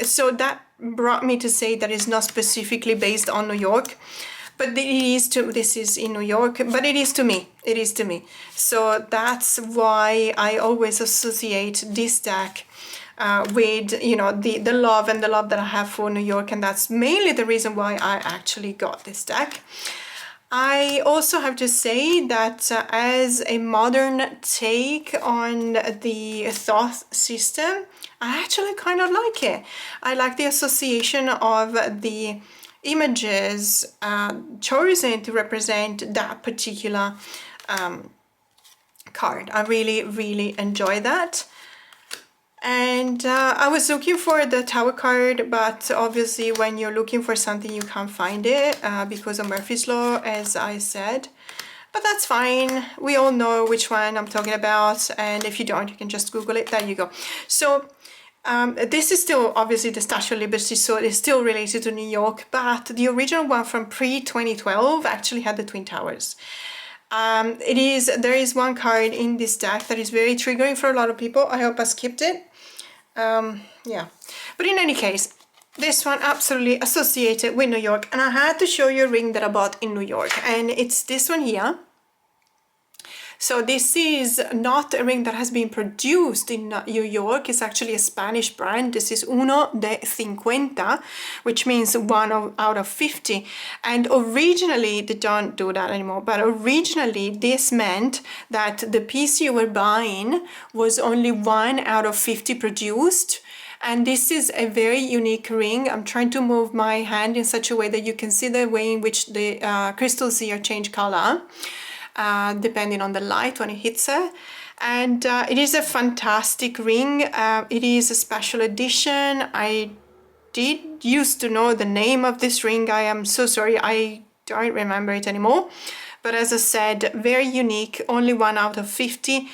so that brought me to say that it's not specifically based on New York, but this is in New York, but it is to me. So that's why I always associate this deck with the love that I have for New York, and that's mainly the reason why I actually got this deck. I also have to say that as a modern take on the Thoth system, I actually kind of like it. I like the association of the images chosen to represent that particular card. I really enjoy that. And I was looking for the Tower card, but obviously when you're looking for something you can't find it because of Murphy's Law, as I said. but that's fine. We all know which one I'm talking about, and if you don't, you can just Google it. There you go. So this is still obviously the Statue of Liberty, so it is still related to New York, but the original one from pre-2012 actually had the Twin Towers. There is one card in this deck that is very triggering for a lot of people. I hope I skipped it. Yeah, but in any case, this one absolutely associated with New York, and I had to show you a ring that I bought in New York, and it's this one here. So this is not a ring that has been produced in New York. It's actually a Spanish brand. This is uno de 50, which means 1 out of 50. And originally, they don't do that anymore, but originally this meant that the piece you were buying was only 1 out of 50 produced. And this is a very unique ring. I'm trying to move my hand in such a way that you can see the way in which the crystals here change color. Depending on the light when it hits it, and it is a fantastic ring. It is a special edition. I did used to know the name of this ring. I am so sorry, I don't remember it anymore, but as I said, very unique, only 1 out of 50.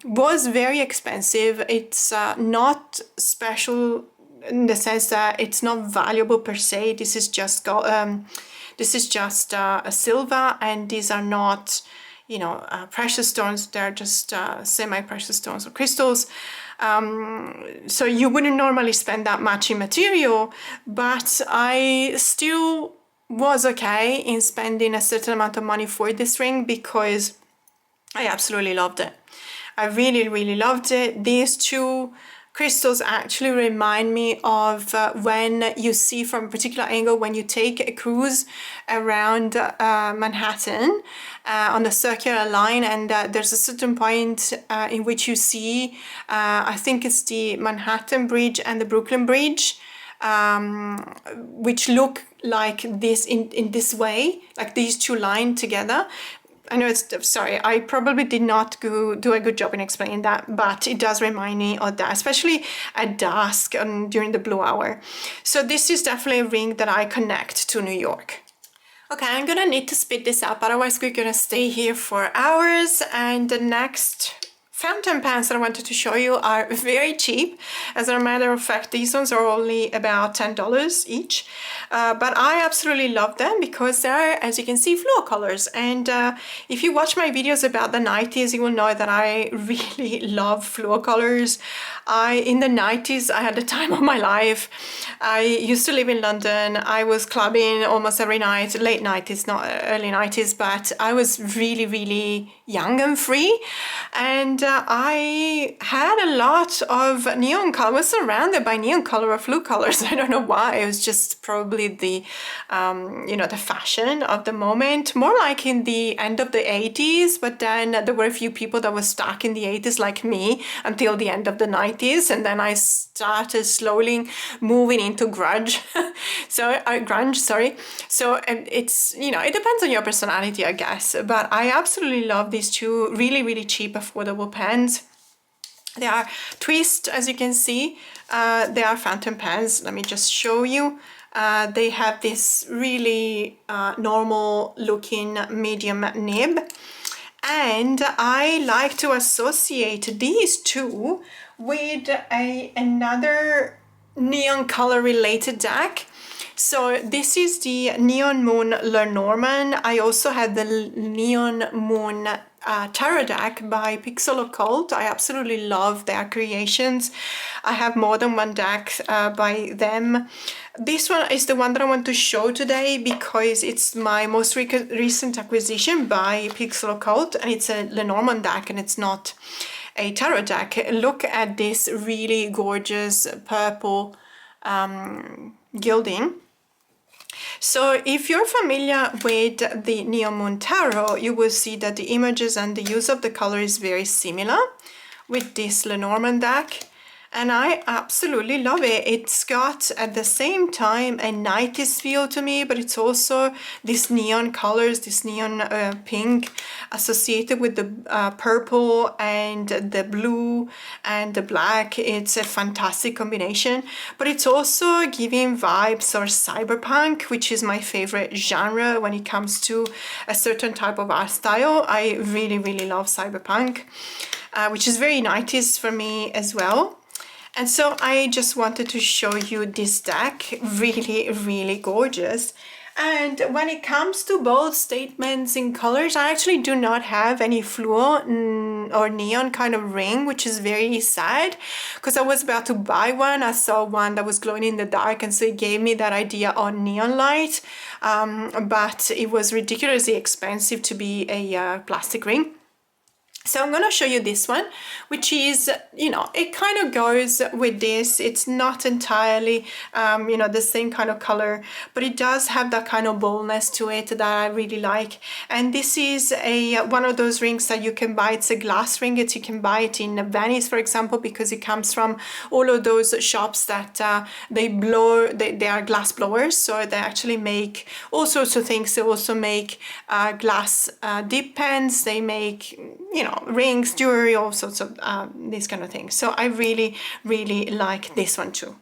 Was very expensive. It's not special in the sense that it's not valuable per se. This is just a silver, and these are not, you know, precious stones. They're just semi-precious stones or crystals. So you wouldn't normally spend that much in material, but I still was okay in spending a certain amount of money for this ring because I absolutely loved it. I really, really loved it. These two crystals actually remind me of when you see from a particular angle when you take a cruise around Manhattan on the circular line, and there's a certain point in which you see, I think it's the Manhattan Bridge and the Brooklyn Bridge, which look like this in this way, like these two lines together. I know sorry, I probably did not do a good job in explaining that, but it does remind me of that, especially at dusk and during the blue hour. So this is definitely a ring that I connect to New York. Okay, I'm gonna need to speed this up, otherwise we're gonna stay here for hours, and the next fountain pens that I wanted to show you are very cheap. As a matter of fact, these ones are only about $10 each, but I absolutely love them because they're, as you can see, fluo colors. And if you watch my videos about the 90s, you will know that I really love fluo colors. In the 90s, I had the time of my life. I used to live in London. I was clubbing almost every night, late 90s, not early 90s, but I was really, really young and free. And I had a lot of neon color. I was surrounded by neon color or fluo colors. I don't know why. It was just probably the, you know, the fashion of the moment. More like in the end of the 80s, but then there were a few people that were stuck in the 80s like me until the end of the 90s, and then I started slowly moving into grunge. Grunge, sorry. So it's, you know, it depends on your personality, I guess, but I absolutely love these two really, really cheap, affordable pens. They are twist, as you can see. They are fountain pens. Let me just show you. They have this really normal looking medium nib, and I like to associate these two with another neon color related deck. So this is the Neon Moon Lenormand. I also had the Neon Moon tarot deck by Pixel Occult. I absolutely love their creations. I have more than one deck by them. This one is the one that I want to show today because it's my most recent acquisition by Pixel Occult, and it's a Lenormand deck and it's not a tarot deck. Look at this really gorgeous purple gilding. So if you're familiar with the Neon Moon Tarot, you will see that the images and the use of the color is very similar with this Lenormand deck. and I absolutely love it. It's got at the same time a 90s feel to me, but it's also this neon colors, this neon pink associated with the purple and the blue and the black. It's a fantastic combination, but it's also giving vibes of cyberpunk, which is my favorite genre when it comes to a certain type of art style. I really, really love cyberpunk, which is very 90s for me as well. And so I just wanted to show you this deck, really, really gorgeous. And when it comes to bold statements in colors, I actually do not have any fluo or neon kind of ring, which is very sad because I was about to buy one. I saw one that was glowing in the dark, and so it gave me that idea on neon light, but it was ridiculously expensive to be a plastic ring. So I'm going to show you this one, which is, you know, it kind of goes with this. It's not entirely, you know, the same kind of color, but it does have that kind of boldness to it that I really like. And this is one of those rings that you can buy. It's a glass ring. You can buy it in Venice, for example, because it comes from all of those shops that they are glass blowers. So they actually make all sorts of things. They also make glass dip pens. They make, you know, rings, jewelry, all sorts of these kind of things. So I really, really like this one too.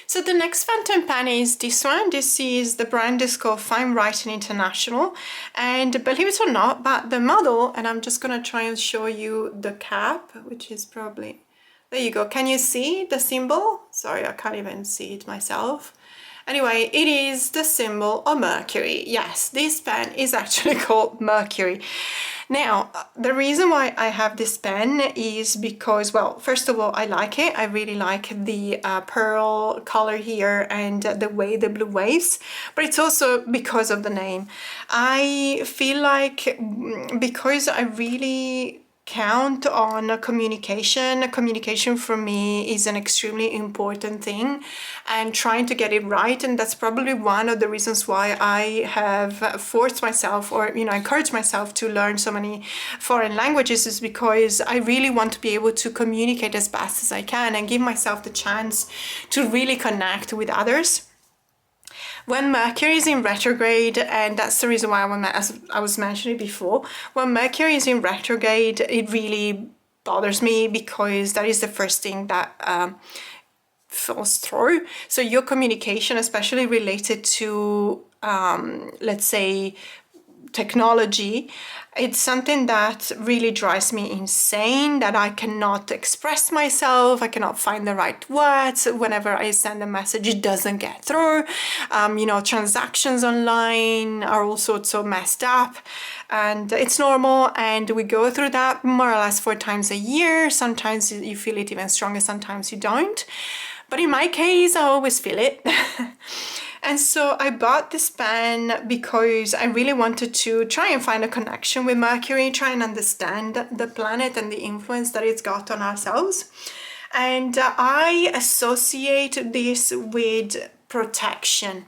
So the next phantom pen is this one. This is, the brand is called Fine Writing International, and believe it or not, but the model, and I'm just gonna try and show you the cap, which is probably, there you go. Can you see the symbol? Sorry, I can't even see it myself. Anyway, it is the symbol of Mercury. Yes, this pen is actually called Mercury. Now, the reason why I have this pen is because, well, first of all, I like it. I really like the pearl color here and the way the blue waves, but it's also because of the name. I feel like because I really count on communication. Communication for me is an extremely important thing, and trying to get it right. And that's probably one of the reasons why I have forced myself, or, you know, encouraged myself to learn so many foreign languages, is because I really want to be able to communicate as best as I can and give myself the chance to really connect with others. When Mercury is in retrograde, and that's the reason why as I was mentioning before, when Mercury is in retrograde, it really bothers me because that is the first thing that falls through. So your communication, especially related to, let's say, technology, it's something that really drives me insane, that I cannot express myself, I cannot find the right words. Whenever I send a message, it doesn't get through. You know, transactions online are all sorts of messed up, and it's normal, and we go through that more or less 4 times a year. Sometimes you feel it even stronger, sometimes you don't. But in my case, I always feel it. And so I bought this pen because I really wanted to try and find a connection with Mercury, try and understand the planet and the influence that it's got on ourselves. And I associate this with protection,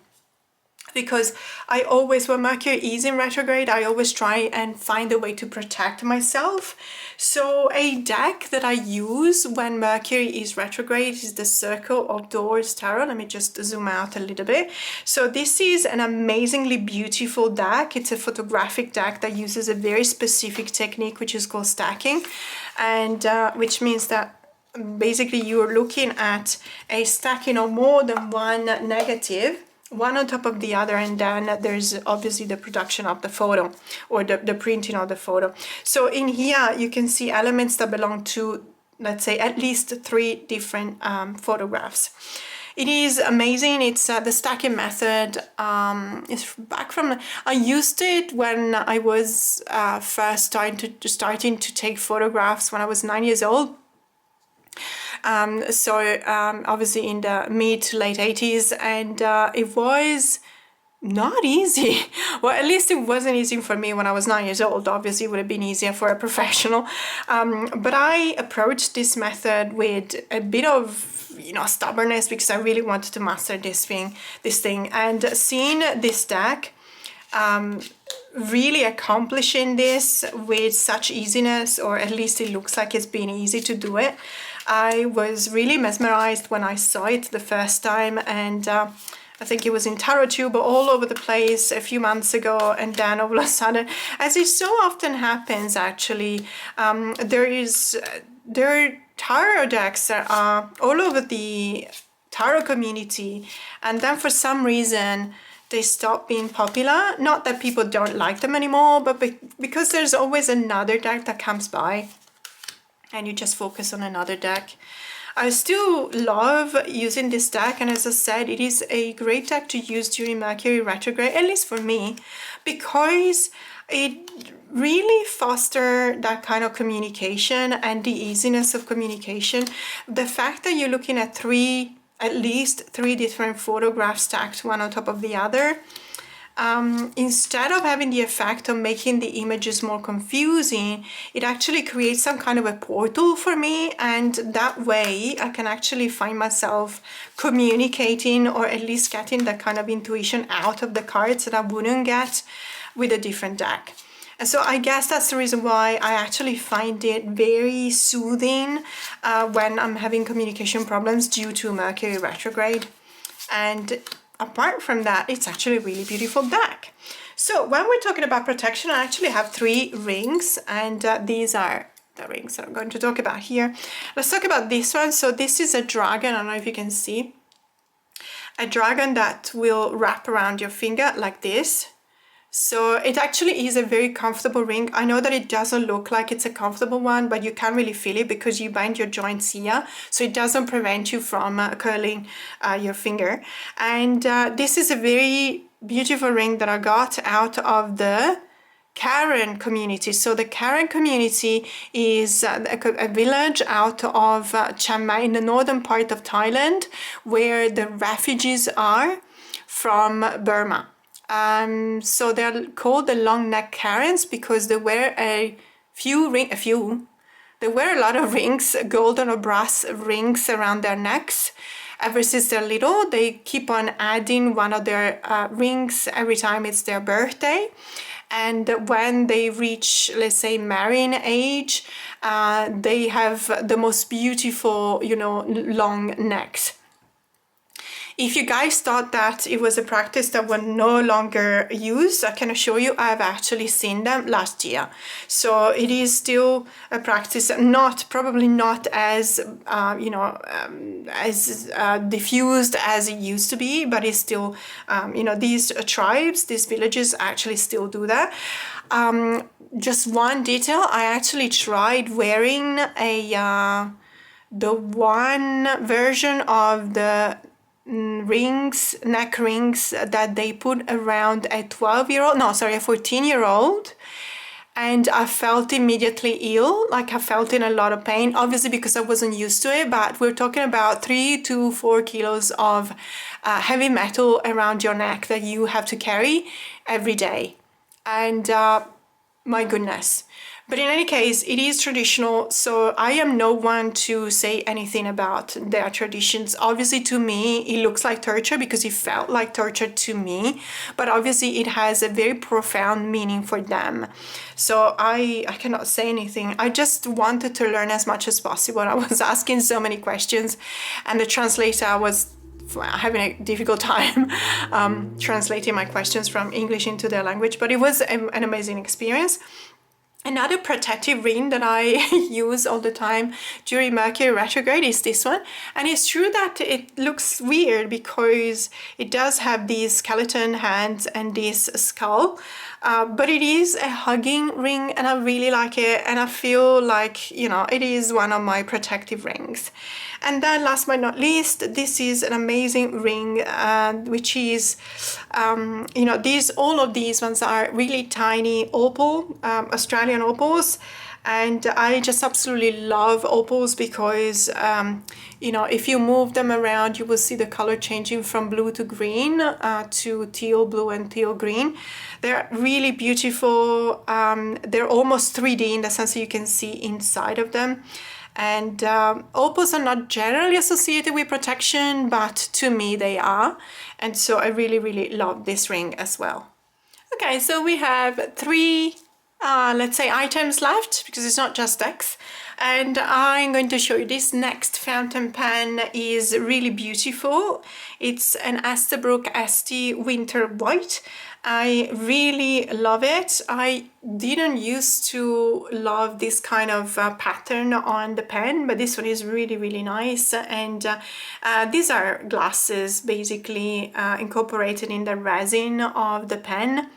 because I always, when Mercury is in retrograde, I always try and find a way to protect myself. So a deck that I use when Mercury is retrograde is the Circle of Doors Tarot. Let me just zoom out a little bit. So this is an amazingly beautiful deck. It's a photographic deck that uses a very specific technique, which is called stacking, and which means that basically you're looking at a stacking of more than one negative, one on top of the other, and then there's obviously the production of the photo, or the printing of the photo. So in here you can see elements that belong to, let's say, at least 3 different photographs. It is amazing. It's the stacking method. It's back from, I used it when I was first starting to take photographs when I was 9 years old. Obviously in the mid to late 80s, and it was not easy. Well, at least it wasn't easy for me when I was 9 years old. Obviously it would have been easier for a professional, but I approached this method with a bit of, you know, stubbornness, because I really wanted to master this thing, and seeing this deck really accomplishing this with such easiness, or at least it looks like it's been easy to do it. I was really mesmerized when I saw it the first time, and I think it was in TarotTube all over the place a few months ago, and then all of a sudden, as it so often happens actually, there are tarot decks that are all over the tarot community, and then for some reason they stop being popular. Not that people don't like them anymore, but because there's always another deck that comes by and you just focus on another deck. I still love using this deck, and as I said, it is a great deck to use during Mercury retrograde, at least for me, because it really fosters that kind of communication and the easiness of communication. The fact that you're looking at at least three different photographs stacked one on top of the other, instead of having the effect of making the images more confusing, it actually creates some kind of a portal for me, and that way I can actually find myself communicating, or at least getting that kind of intuition out of the cards that I wouldn't get with a different deck. And so I guess that's the reason why I actually find it very soothing when I'm having communication problems due to Mercury retrograde. And apart from that, it's actually a really beautiful deck. So when we're talking about protection, I actually have 3 rings, and these are the rings that I'm going to talk about here. Let's talk about this one. So this is a dragon. I don't know if you can see. A dragon that will wrap around your finger like this. So it actually is a very comfortable ring. I know that it doesn't look like it's a comfortable one, but you can't really feel it because you bind your joints here. So it doesn't prevent you from curling your finger. And this is a very beautiful ring that I got out of the Karen community. So the Karen community is a village out of Chiang Mai in the northern part of Thailand, where the refugees are from Burma. So they're called the long neck Karens because they wear they wear a lot of rings, golden or brass rings around their necks. Ever since they're little, they keep on adding one of their rings every time it's their birthday. And when they reach, let's say, marrying age, they have the most beautiful, long necks. If you guys thought that it was a practice that was no longer used, I can assure you I've actually seen them last year. So it is still a practice, probably not as diffused as it used to be, but it's still, these tribes, these villages actually still do that. Just one detail, I actually tried wearing the one version of the neck rings that they put around a 14-year-old, and I felt immediately ill, like I felt in a lot of pain, obviously because I wasn't used to it, but we're talking about 3 to 4 kilos of heavy metal around your neck that you have to carry every day, and my goodness. But in any case, it is traditional, so I am no one to say anything about their traditions. Obviously, to me, it looks like torture because it felt like torture to me, but obviously it has a very profound meaning for them. So I cannot say anything. I just wanted to learn as much as possible. I was asking so many questions, and the translator was having a difficult time translating my questions from English into their language, but it was an amazing experience. Another protective ring that I use all the time during Mercury retrograde is this one. And it's true that it looks weird because it does have these skeleton hands and this skull. But it is a hugging ring and I really like it. And I feel like, it is one of my protective rings. And then last but not least, this is an amazing ring, which is, all of these ones are really tiny opal, Australian opals. And I just absolutely love opals because, if you move them around, you will see the color changing from blue to green, to teal blue and teal green. They're really beautiful. They're almost 3D in the sense that you can see inside of them. And opals are not generally associated with protection, but to me they are. And so I really, really love this ring as well. Okay, so we have 3 let's say items left, because it's not just decks. and I'm going to show you this next fountain pen. Is really beautiful. It's an Estabrook ST Winter White. I really love it. I didn't used to love this kind of pattern on the pen, but this one is really nice. And these are glasses basically incorporated in the resin of the pen.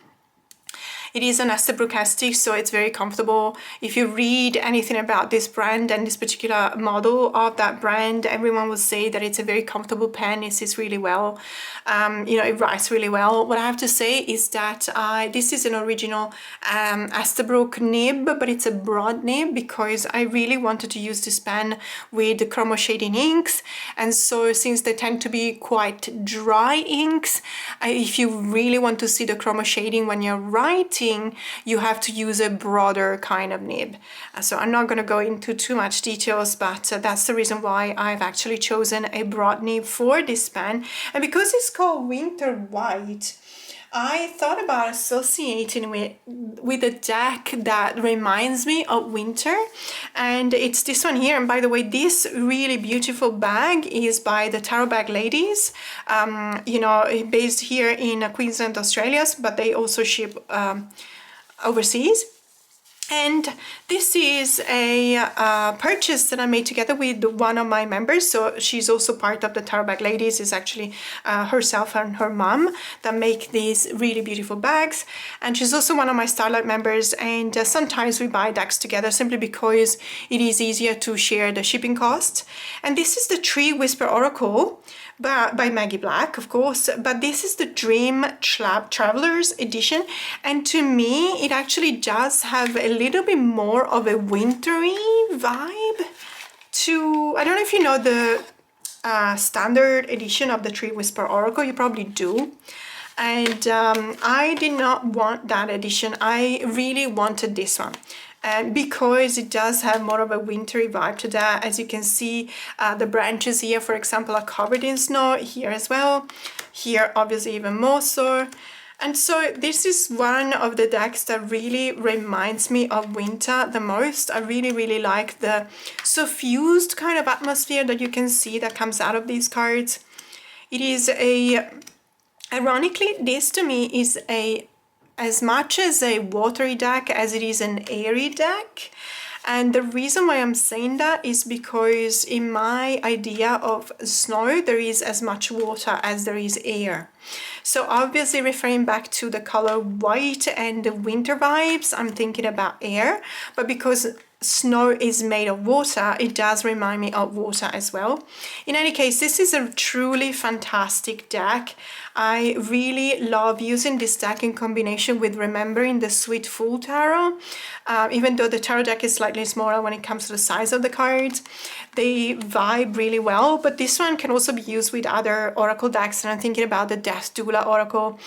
It is an Estabrook ST, so it's very comfortable. If you read anything about this brand and this particular model of that brand, everyone will say that it's a very comfortable pen. It sits really well. You know, it writes really well. What I have to say is that this is an original Estabrook nib, but it's a broad nib because I really wanted to use this pen with the chromo shading inks. And so since they tend to be quite dry inks, if you really want to see the chromo shading when you're writing, you have to use a broader kind of nib. So I'm not going to go into too much details, but that's the reason why I've actually chosen a broad nib for this pen. And because it's called Winter White, I thought about associating with a deck that reminds me of winter, and it's this one here. And by the way, this really beautiful bag is by the Tarot Bag Ladies, you know, based here in Queensland, Australia, but they also ship overseas. And this is a purchase that I made together with one of my members. So she's also part of the Tarot Bag Ladies. It's actually herself and her mom that make these really beautiful bags. And she's also one of my Starlight members. And sometimes we buy decks together simply because it is easier to share the shipping costs. And this is the Tree Whisper Oracle by Maggie Black, of course, but this is the Dream Travelers edition, and to me it actually does have a little bit more of a wintry vibe to, I don't know if you know the standard edition of the Tree Whisper Oracle. You probably do. And I did not want that edition. I really wanted this one. Because it does have more of a wintry vibe to that. As you can see, the branches here, for example, are covered in snow, here as well. Here, obviously, even more so. And so this is one of the decks that really reminds me of winter the most. I really like the suffused kind of atmosphere that you can see that comes out of these cards. It is ironically, this to me is as much as a watery deck as it is an airy deck. And the reason why I'm saying that is because in my idea of snow, there is as much water as there is air. So obviously referring back to the color white and the winter vibes, I'm thinking about air, but because snow is made of water, it does remind me of water as well. In any case, this is a truly fantastic deck. I really love using this deck in combination with Remembering the Sweet Fool Tarot. Even though the tarot deck is slightly smaller when it comes to the size of the cards, they vibe really well. But this one can also be used with other oracle decks, and I'm thinking about the Death Doula Oracle,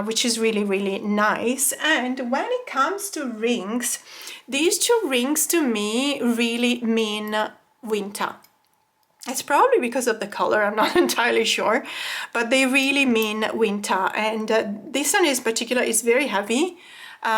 which is really nice. And when it comes to rings, these two rings to me really mean winter. It's probably because of the color, I'm not entirely sure, but they really mean winter. And this one in particular is very heavy.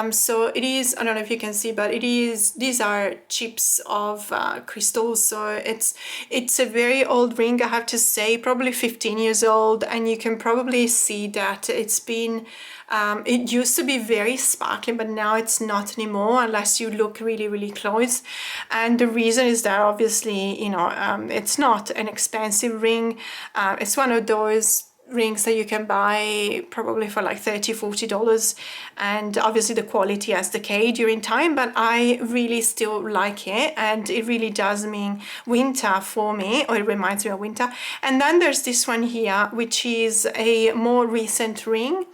So it is, I don't know if you can see, but it is, these are chips of crystals. So it's a very old ring, I have to say, probably 15 years old. And you can probably see that it's been, it used to be very sparkling, but now it's not anymore unless you look really close. And the reason is that obviously, you know, it's not an expensive ring. It's one of those rings that you can buy probably for like $30-40, and obviously the quality has decayed during time, but I really still like it, and it really does mean winter for me, or it reminds me of winter. And then there's this one here, which is a more recent ring,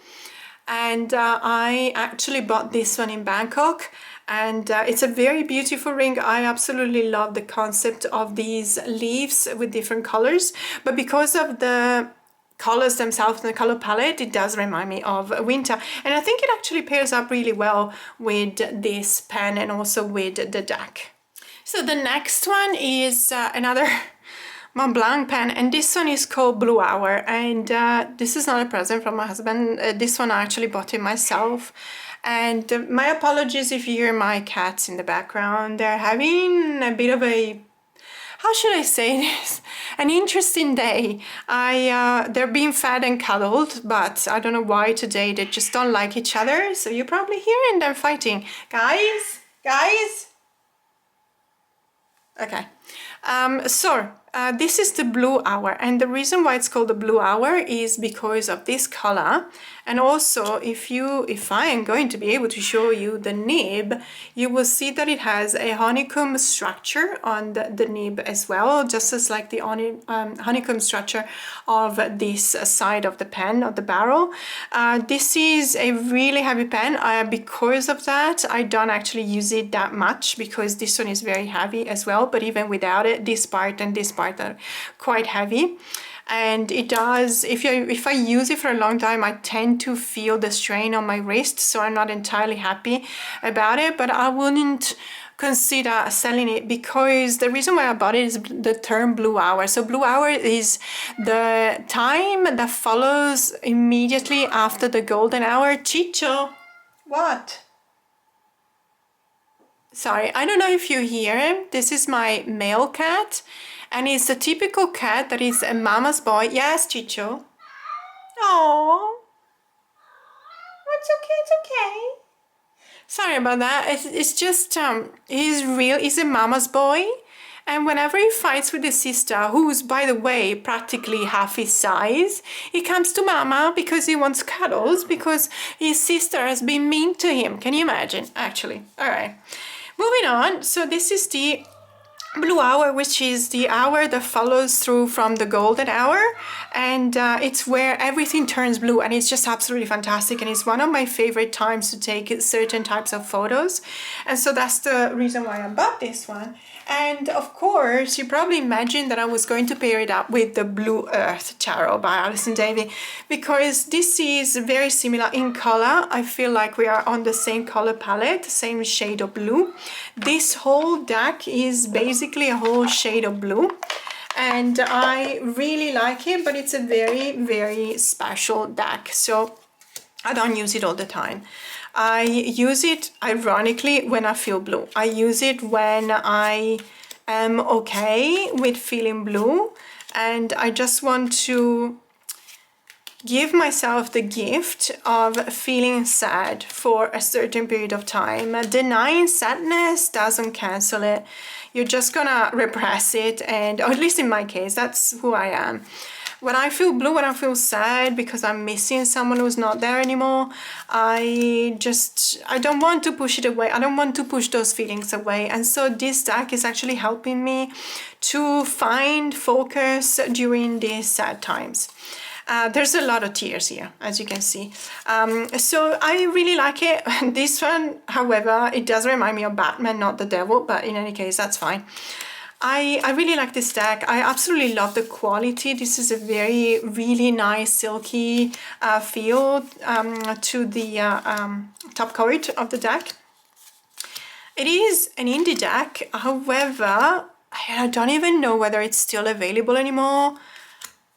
and I actually bought this one in Bangkok, and it's a very beautiful ring. I absolutely love the concept of these leaves with different colors, but because of the colors themselves and the color palette, it does remind me of winter, and I think it actually pairs up really well with this pen and also with the deck. So the next one is another Mont Blanc pen, and this one is called Blue Hour, and this is not a present from my husband. This one I actually bought it myself, And my apologies if you hear my cats in the background. They're having a bit of a, how should I say this? An interesting day. They're being fed and cuddled, but I don't know why today they just don't like each other. So you're probably hearing them fighting. Guys. Okay. This is the blue hour, and the reason why it's called the blue hour is because of this color. And also, if I am going to be able to show you the nib, you will see that it has a honeycomb structure on the nib as well, just as like the honeycomb structure of this side of the pen, of the barrel. This is a really heavy pen. Because of that, I don't actually use it that much because this one is very heavy as well, but even without it, this part and this part are quite heavy. And it does, if I use it for a long time, I tend to feel the strain on my wrist, so I'm not entirely happy about it, but I wouldn't consider selling it because the reason why I bought it is the term blue hour. So blue hour is the time that follows immediately after the golden hour. Chicho, what? Sorry, I don't know if you hear him. This is my male cat. And it's a typical cat that is a mama's boy. Yes, Chicho. Oh, it's okay, it's okay. Sorry about that. It's just, he's a mama's boy. And whenever he fights with his sister, who's, by the way, practically half his size, he comes to mama because he wants cuddles because his sister has been mean to him. Can you imagine? Actually. All right. Moving on. So this is the blue hour, which is the hour that follows through from the golden hour, and it's where everything turns blue, and it's just absolutely fantastic, and it's one of my favorite times to take certain types of photos. And so that's the reason why I bought this one. And of course, you probably imagined that I was going to pair it up with the Blue Earth Tarot by Alison Davey, because this is very similar in color. I feel like we are on the same color palette, same shade of blue. This whole deck is basically a whole shade of blue, and I really like it, but it's a very, very special deck, so I don't use it all the time. I use it ironically when I feel blue. I use it when I am okay with feeling blue and I just want to give myself the gift of feeling sad for a certain period of time. Denying sadness doesn't cancel it. You're just gonna repress it, and or at least in my case, that's who I am. When I feel blue, when I feel sad because I'm missing someone who's not there anymore, I don't want to push it away. I don't want to push those feelings away. And so this deck is actually helping me to find focus during these sad times. There's a lot of tears here, as you can see. So I really like it. This one, however, it does remind me of Batman, not the devil, but in any case, that's fine. I really like this deck. I absolutely love the quality. This is a really nice silky feel to the top coat of the deck. It is an indie deck, however, I don't even know whether it's still available anymore.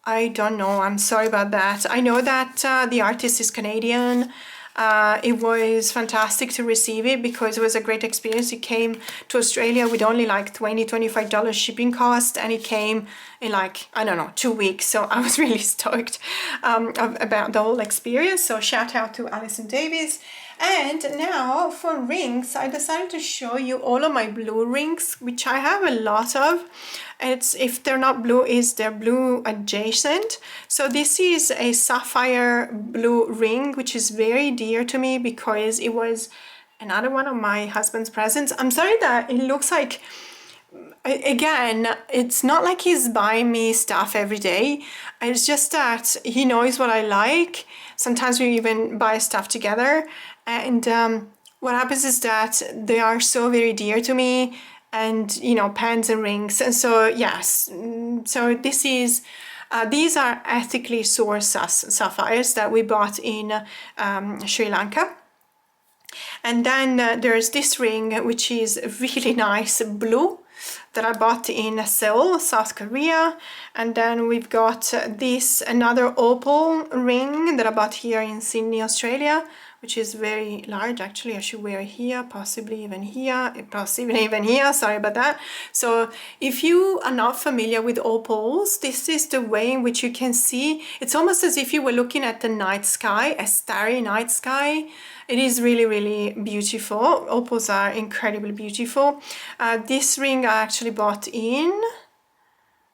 I don't know, I'm sorry about that. I know that the artist is Canadian. It was fantastic to receive it because it was a great experience. It came to Australia with only like $20–25 shipping cost, and it came in like, I don't know, 2 weeks. So I was really stoked about the whole experience. So shout out to Alison Davies. And now for rings, I decided to show you all of my blue rings, which I have a lot of. It's, if they're not blue, they're blue adjacent. So this is a sapphire blue ring, which is very dear to me because it was another one of my husband's presents. I'm sorry that it looks like, again, it's not like he's buying me stuff every day. It's just that he knows what I like. Sometimes we even buy stuff together. And what happens is that they are so very dear to me, and you know, pens and rings. And so yes, so this is these are ethically sourced sapphires that we bought in Sri Lanka. And then there's this ring, which is really nice blue. that I bought in Seoul, South Korea. And then we've got this another opal ring that I bought here in Sydney, Australia, which is very large. Actually, I should wear it here, possibly even here, sorry about that. So if you are not familiar with opals, this is the way in which you can see, it's almost as if you were looking at the night sky, a starry night sky. It is really, really beautiful. Opals are incredibly beautiful. This ring I actually bought in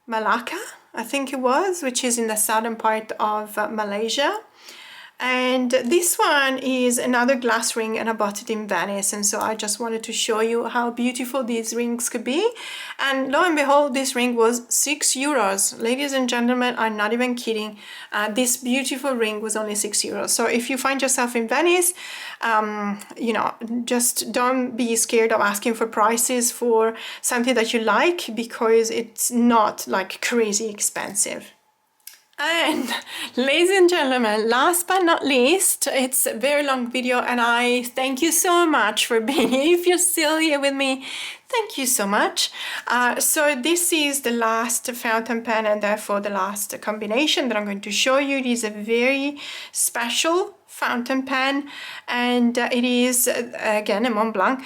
Malacca, I think it was, which is in the southern part of Malaysia. And this one is another glass ring, and I bought it in Venice, and so I just wanted to show you how beautiful these rings could be. And lo and behold, this ring was €6. Ladies and gentlemen, I'm not even kidding. This beautiful ring was only €6. So if you find yourself in Venice, you know, just don't be scared of asking for prices for something that you like, because it's not like crazy expensive. And ladies and gentlemen, last but not least, it's a very long video, and I thank you so much for being here. If you're still here with me, thank you so much. So this is the last fountain pen, and therefore the last combination that I'm going to show you. It is a very special fountain pen, and it is again a Mont Blanc.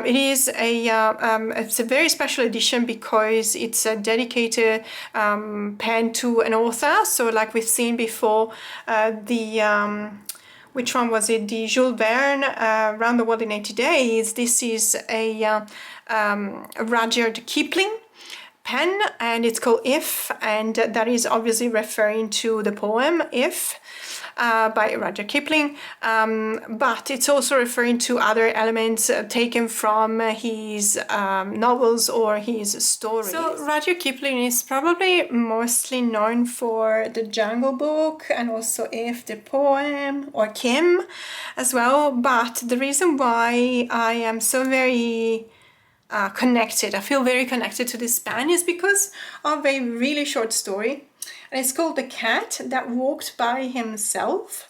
It is it's a very special edition because it's a dedicated pen to an author. So like we've seen before, which one was it? The Jules Verne, Around the World in 80 Days. This is a Rudyard Kipling pen, and it's called If, and that is obviously referring to the poem If by Rudyard Kipling, but it's also referring to other elements taken from his novels or his stories. So Rudyard Kipling is probably mostly known for The Jungle Book and also If, the poem, or Kim as well, but the reason why I am so very connected, I feel very connected to this pen, is because of a really short story. And it's called The Cat That Walked by Himself.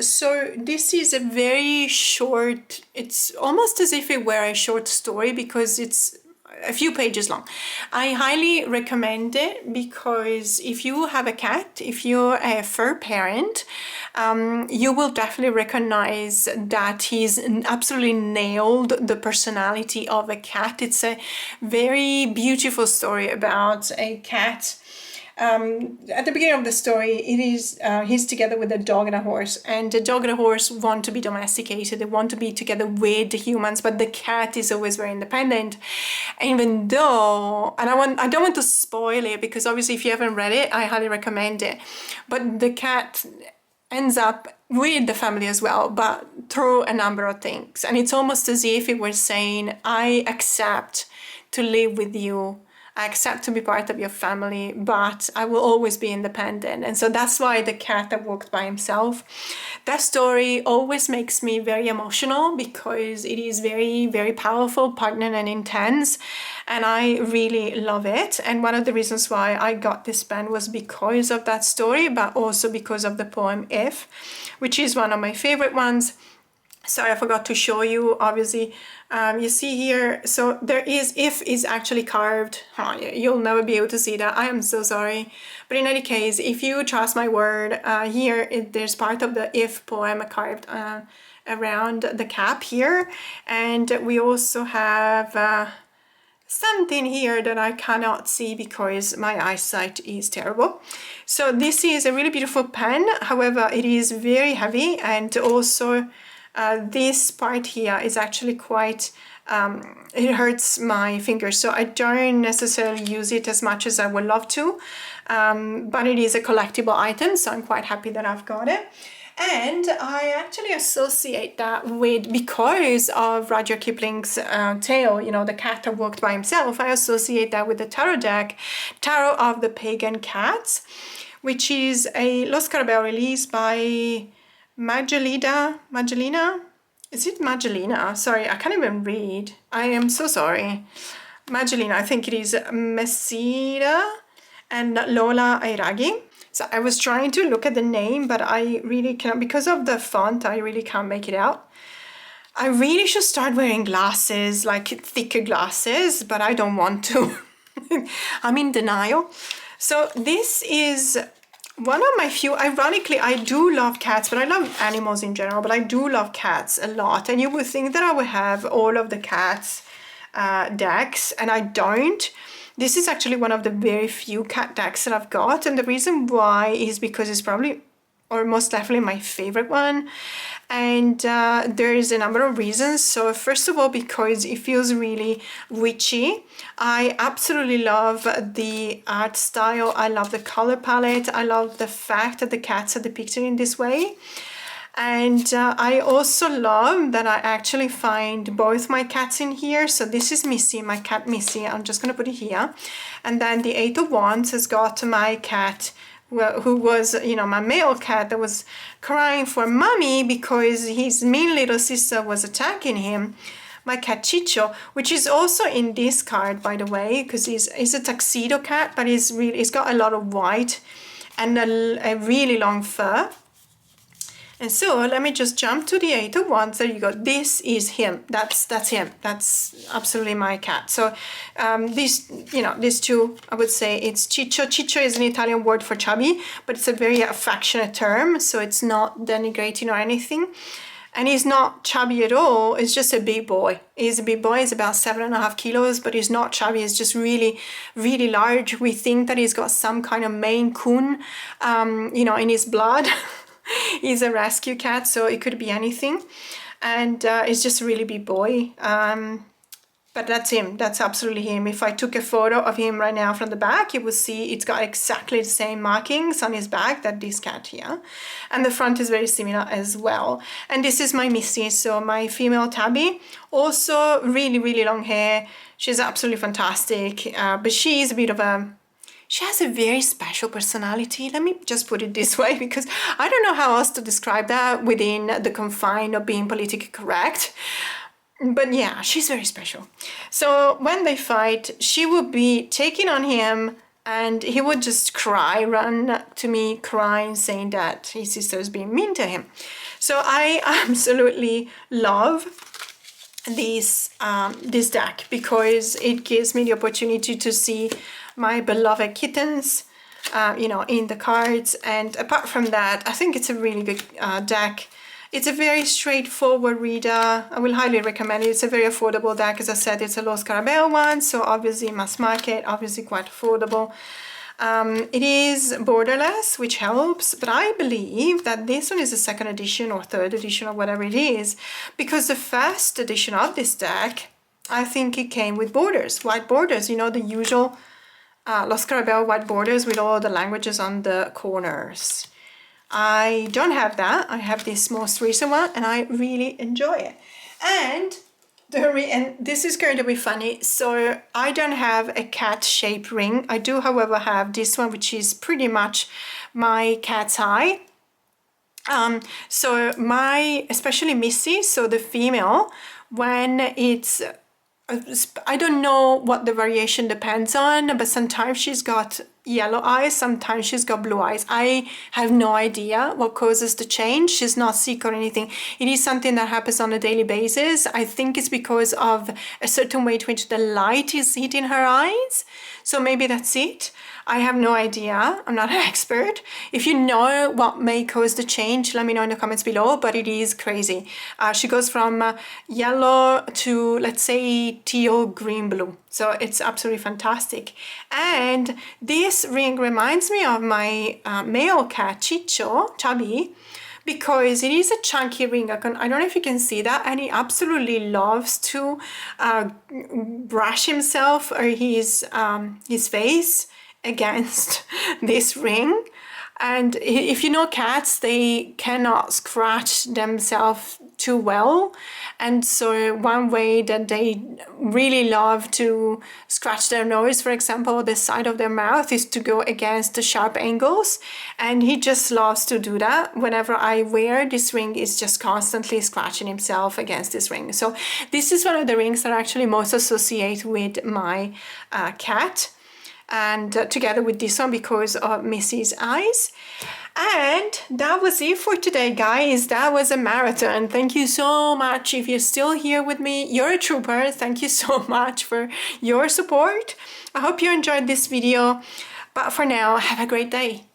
So this is a very short, it's almost as if it were a short story because it's a few pages long. I highly recommend it because if you have a cat, if you're a fur parent, you will definitely recognize that he's absolutely nailed the personality of a cat. It's a very beautiful story about a cat. At the beginning of the story, it is he's together with a dog and a horse, and the dog and a horse want to be domesticated. They want to be together with the humans, but the cat is always very independent. Even though, and I don't want to spoil it because obviously if you haven't read it, I highly recommend it. But the cat ends up with the family as well, but through a number of things, and it's almost as if it were saying, "I accept to live with you. I accept to be part of your family, but I will always be independent." And so that's why The Cat That Walked by Himself. That story always makes me very emotional because it is very, very powerful, poignant, and intense. And I really love it. And one of the reasons why I got this pen was because of that story, but also because of the poem If, which is one of my favorite ones. Sorry, I forgot to show you, obviously. You see here, so there is, If is actually carved. Oh, you'll never be able to see that. I am so sorry. But in any case, if you trust my word, here there's part of the If poem carved around the cap here. And we also have something here that I cannot see because my eyesight is terrible. So this is a really beautiful pen. However, it is very heavy, and also this part here is actually quite, it hurts my fingers, so I don't necessarily use it as much as I would love to, but it is a collectible item, so I'm quite happy that I've got it. And I actually associate that with, because of Rudyard Kipling's tale, you know, The Cat That Walked by Himself, I associate that with the tarot deck, Tarot of the Pagan Cats, which is a Lo Scarabeo release by Magdalena? Is it Magdalena? Sorry, I can't even read. I am so sorry. Magdalena, I think it is Messina and Lola Airaghi. So I was trying to look at the name, but I really can't, because of the font, I really can't make it out. I really should start wearing glasses, like thicker glasses, but I don't want to. I'm in denial. So this is one of my few, ironically, I do love cats, but I love animals in general, but I do love cats a lot. And you would think that I would have all of the cats decks, and I don't. This is actually one of the very few cat decks that I've got, and the reason why is because it's probably, or most definitely, my favorite one. And there's a number of reasons. So first of all, because it feels really witchy. I absolutely love the art style. I love the color palette. I love the fact that the cats are depicted in this way. And I also love that I actually find both my cats in here. So this is Missy, my cat Missy. I'm just going to put it here. And then the Eight of Wands has got my cat, who was, you know, my male cat that was crying for mommy because his mean little sister was attacking him. My cat Chicho, which is also in this card, by the way, because he's a tuxedo cat, but he's got a lot of white and a really long fur. And so let me just jump to the Eight of Wands. There you go. This is him. That's him. That's absolutely my cat. So these two, I would say it's Ciccio. Ciccio is an Italian word for chubby, but it's a very affectionate term. So it's not denigrating or anything. And he's not chubby at all. It's just a big boy. He's a big boy. He's about 7.5 kilos, but he's not chubby. He's just really, really large. We think that he's got some kind of Maine Coon, in his blood. He's a rescue cat, so it could be anything. And it's just a really big boy. But that's him. That's absolutely him. If I took a photo of him right now from the back, you will see it's got exactly the same markings on his back that this cat here. And the front is very similar as well. And this is my Missy, so my female tabby. Also really, really long hair. She's absolutely fantastic. But she's a bit of she has a very special personality. Let me just put it this way, because I don't know how else to describe that within the confine of being politically correct. But yeah, she's very special. So when they fight, she would be taking on him and he would just cry, run to me crying, saying that his sister is being mean to him. So I absolutely love this deck because it gives me the opportunity to see my beloved kittens, in the cards. And apart from that, I think it's a really good deck. It's a very straightforward reader. I will highly recommend it. It's a very affordable deck. As I said, it's a low Scarabeo one, so obviously mass market, obviously quite affordable. It is borderless, which helps, but I believe that this one is a second edition or third edition or whatever it is, because the first edition of this deck, I think it came with borders, white borders, the usual Los Scarabeo white borders with all the languages on the corners. I don't have that. I have this most recent one and I really enjoy it. And this is going to be funny. So I don't have a cat-shaped ring. I do, however, have this one, which is pretty much my cat's eye. So especially Missy, so the female, when it's, I don't know what the variation depends on, but sometimes she's got yellow eyes, sometimes she's got blue eyes. I have no idea what causes the change. She's not sick or anything. It is something that happens on a daily basis. I think it's because of a certain way to which the light is hitting her eyes. So maybe that's it. I have no idea. I'm not an expert. If you know what may cause the change, let me know in the comments below, but it is crazy. She goes from yellow to, let's say, teal, green, blue. So it's absolutely fantastic. And this ring reminds me of my male cat, Ciccio, Chubby, because it is a chunky ring. I don't know if you can see that, and he absolutely loves to brush himself or his face against this ring. And if you know cats, they cannot scratch themselves too well. And so one way that they really love to scratch their nose, for example, the side of their mouth, is to go against the sharp angles. And he just loves to do that. Whenever I wear this ring, he's just constantly scratching himself against this ring. So this is one of the rings that I actually most associate with my cat. and together with this one because of Missy's eyes. And that was it for today, guys. That was a marathon. Thank you so much. If you're still here with me, you're a trooper. Thank you so much for your support. I hope you enjoyed this video. But for now, have a great day.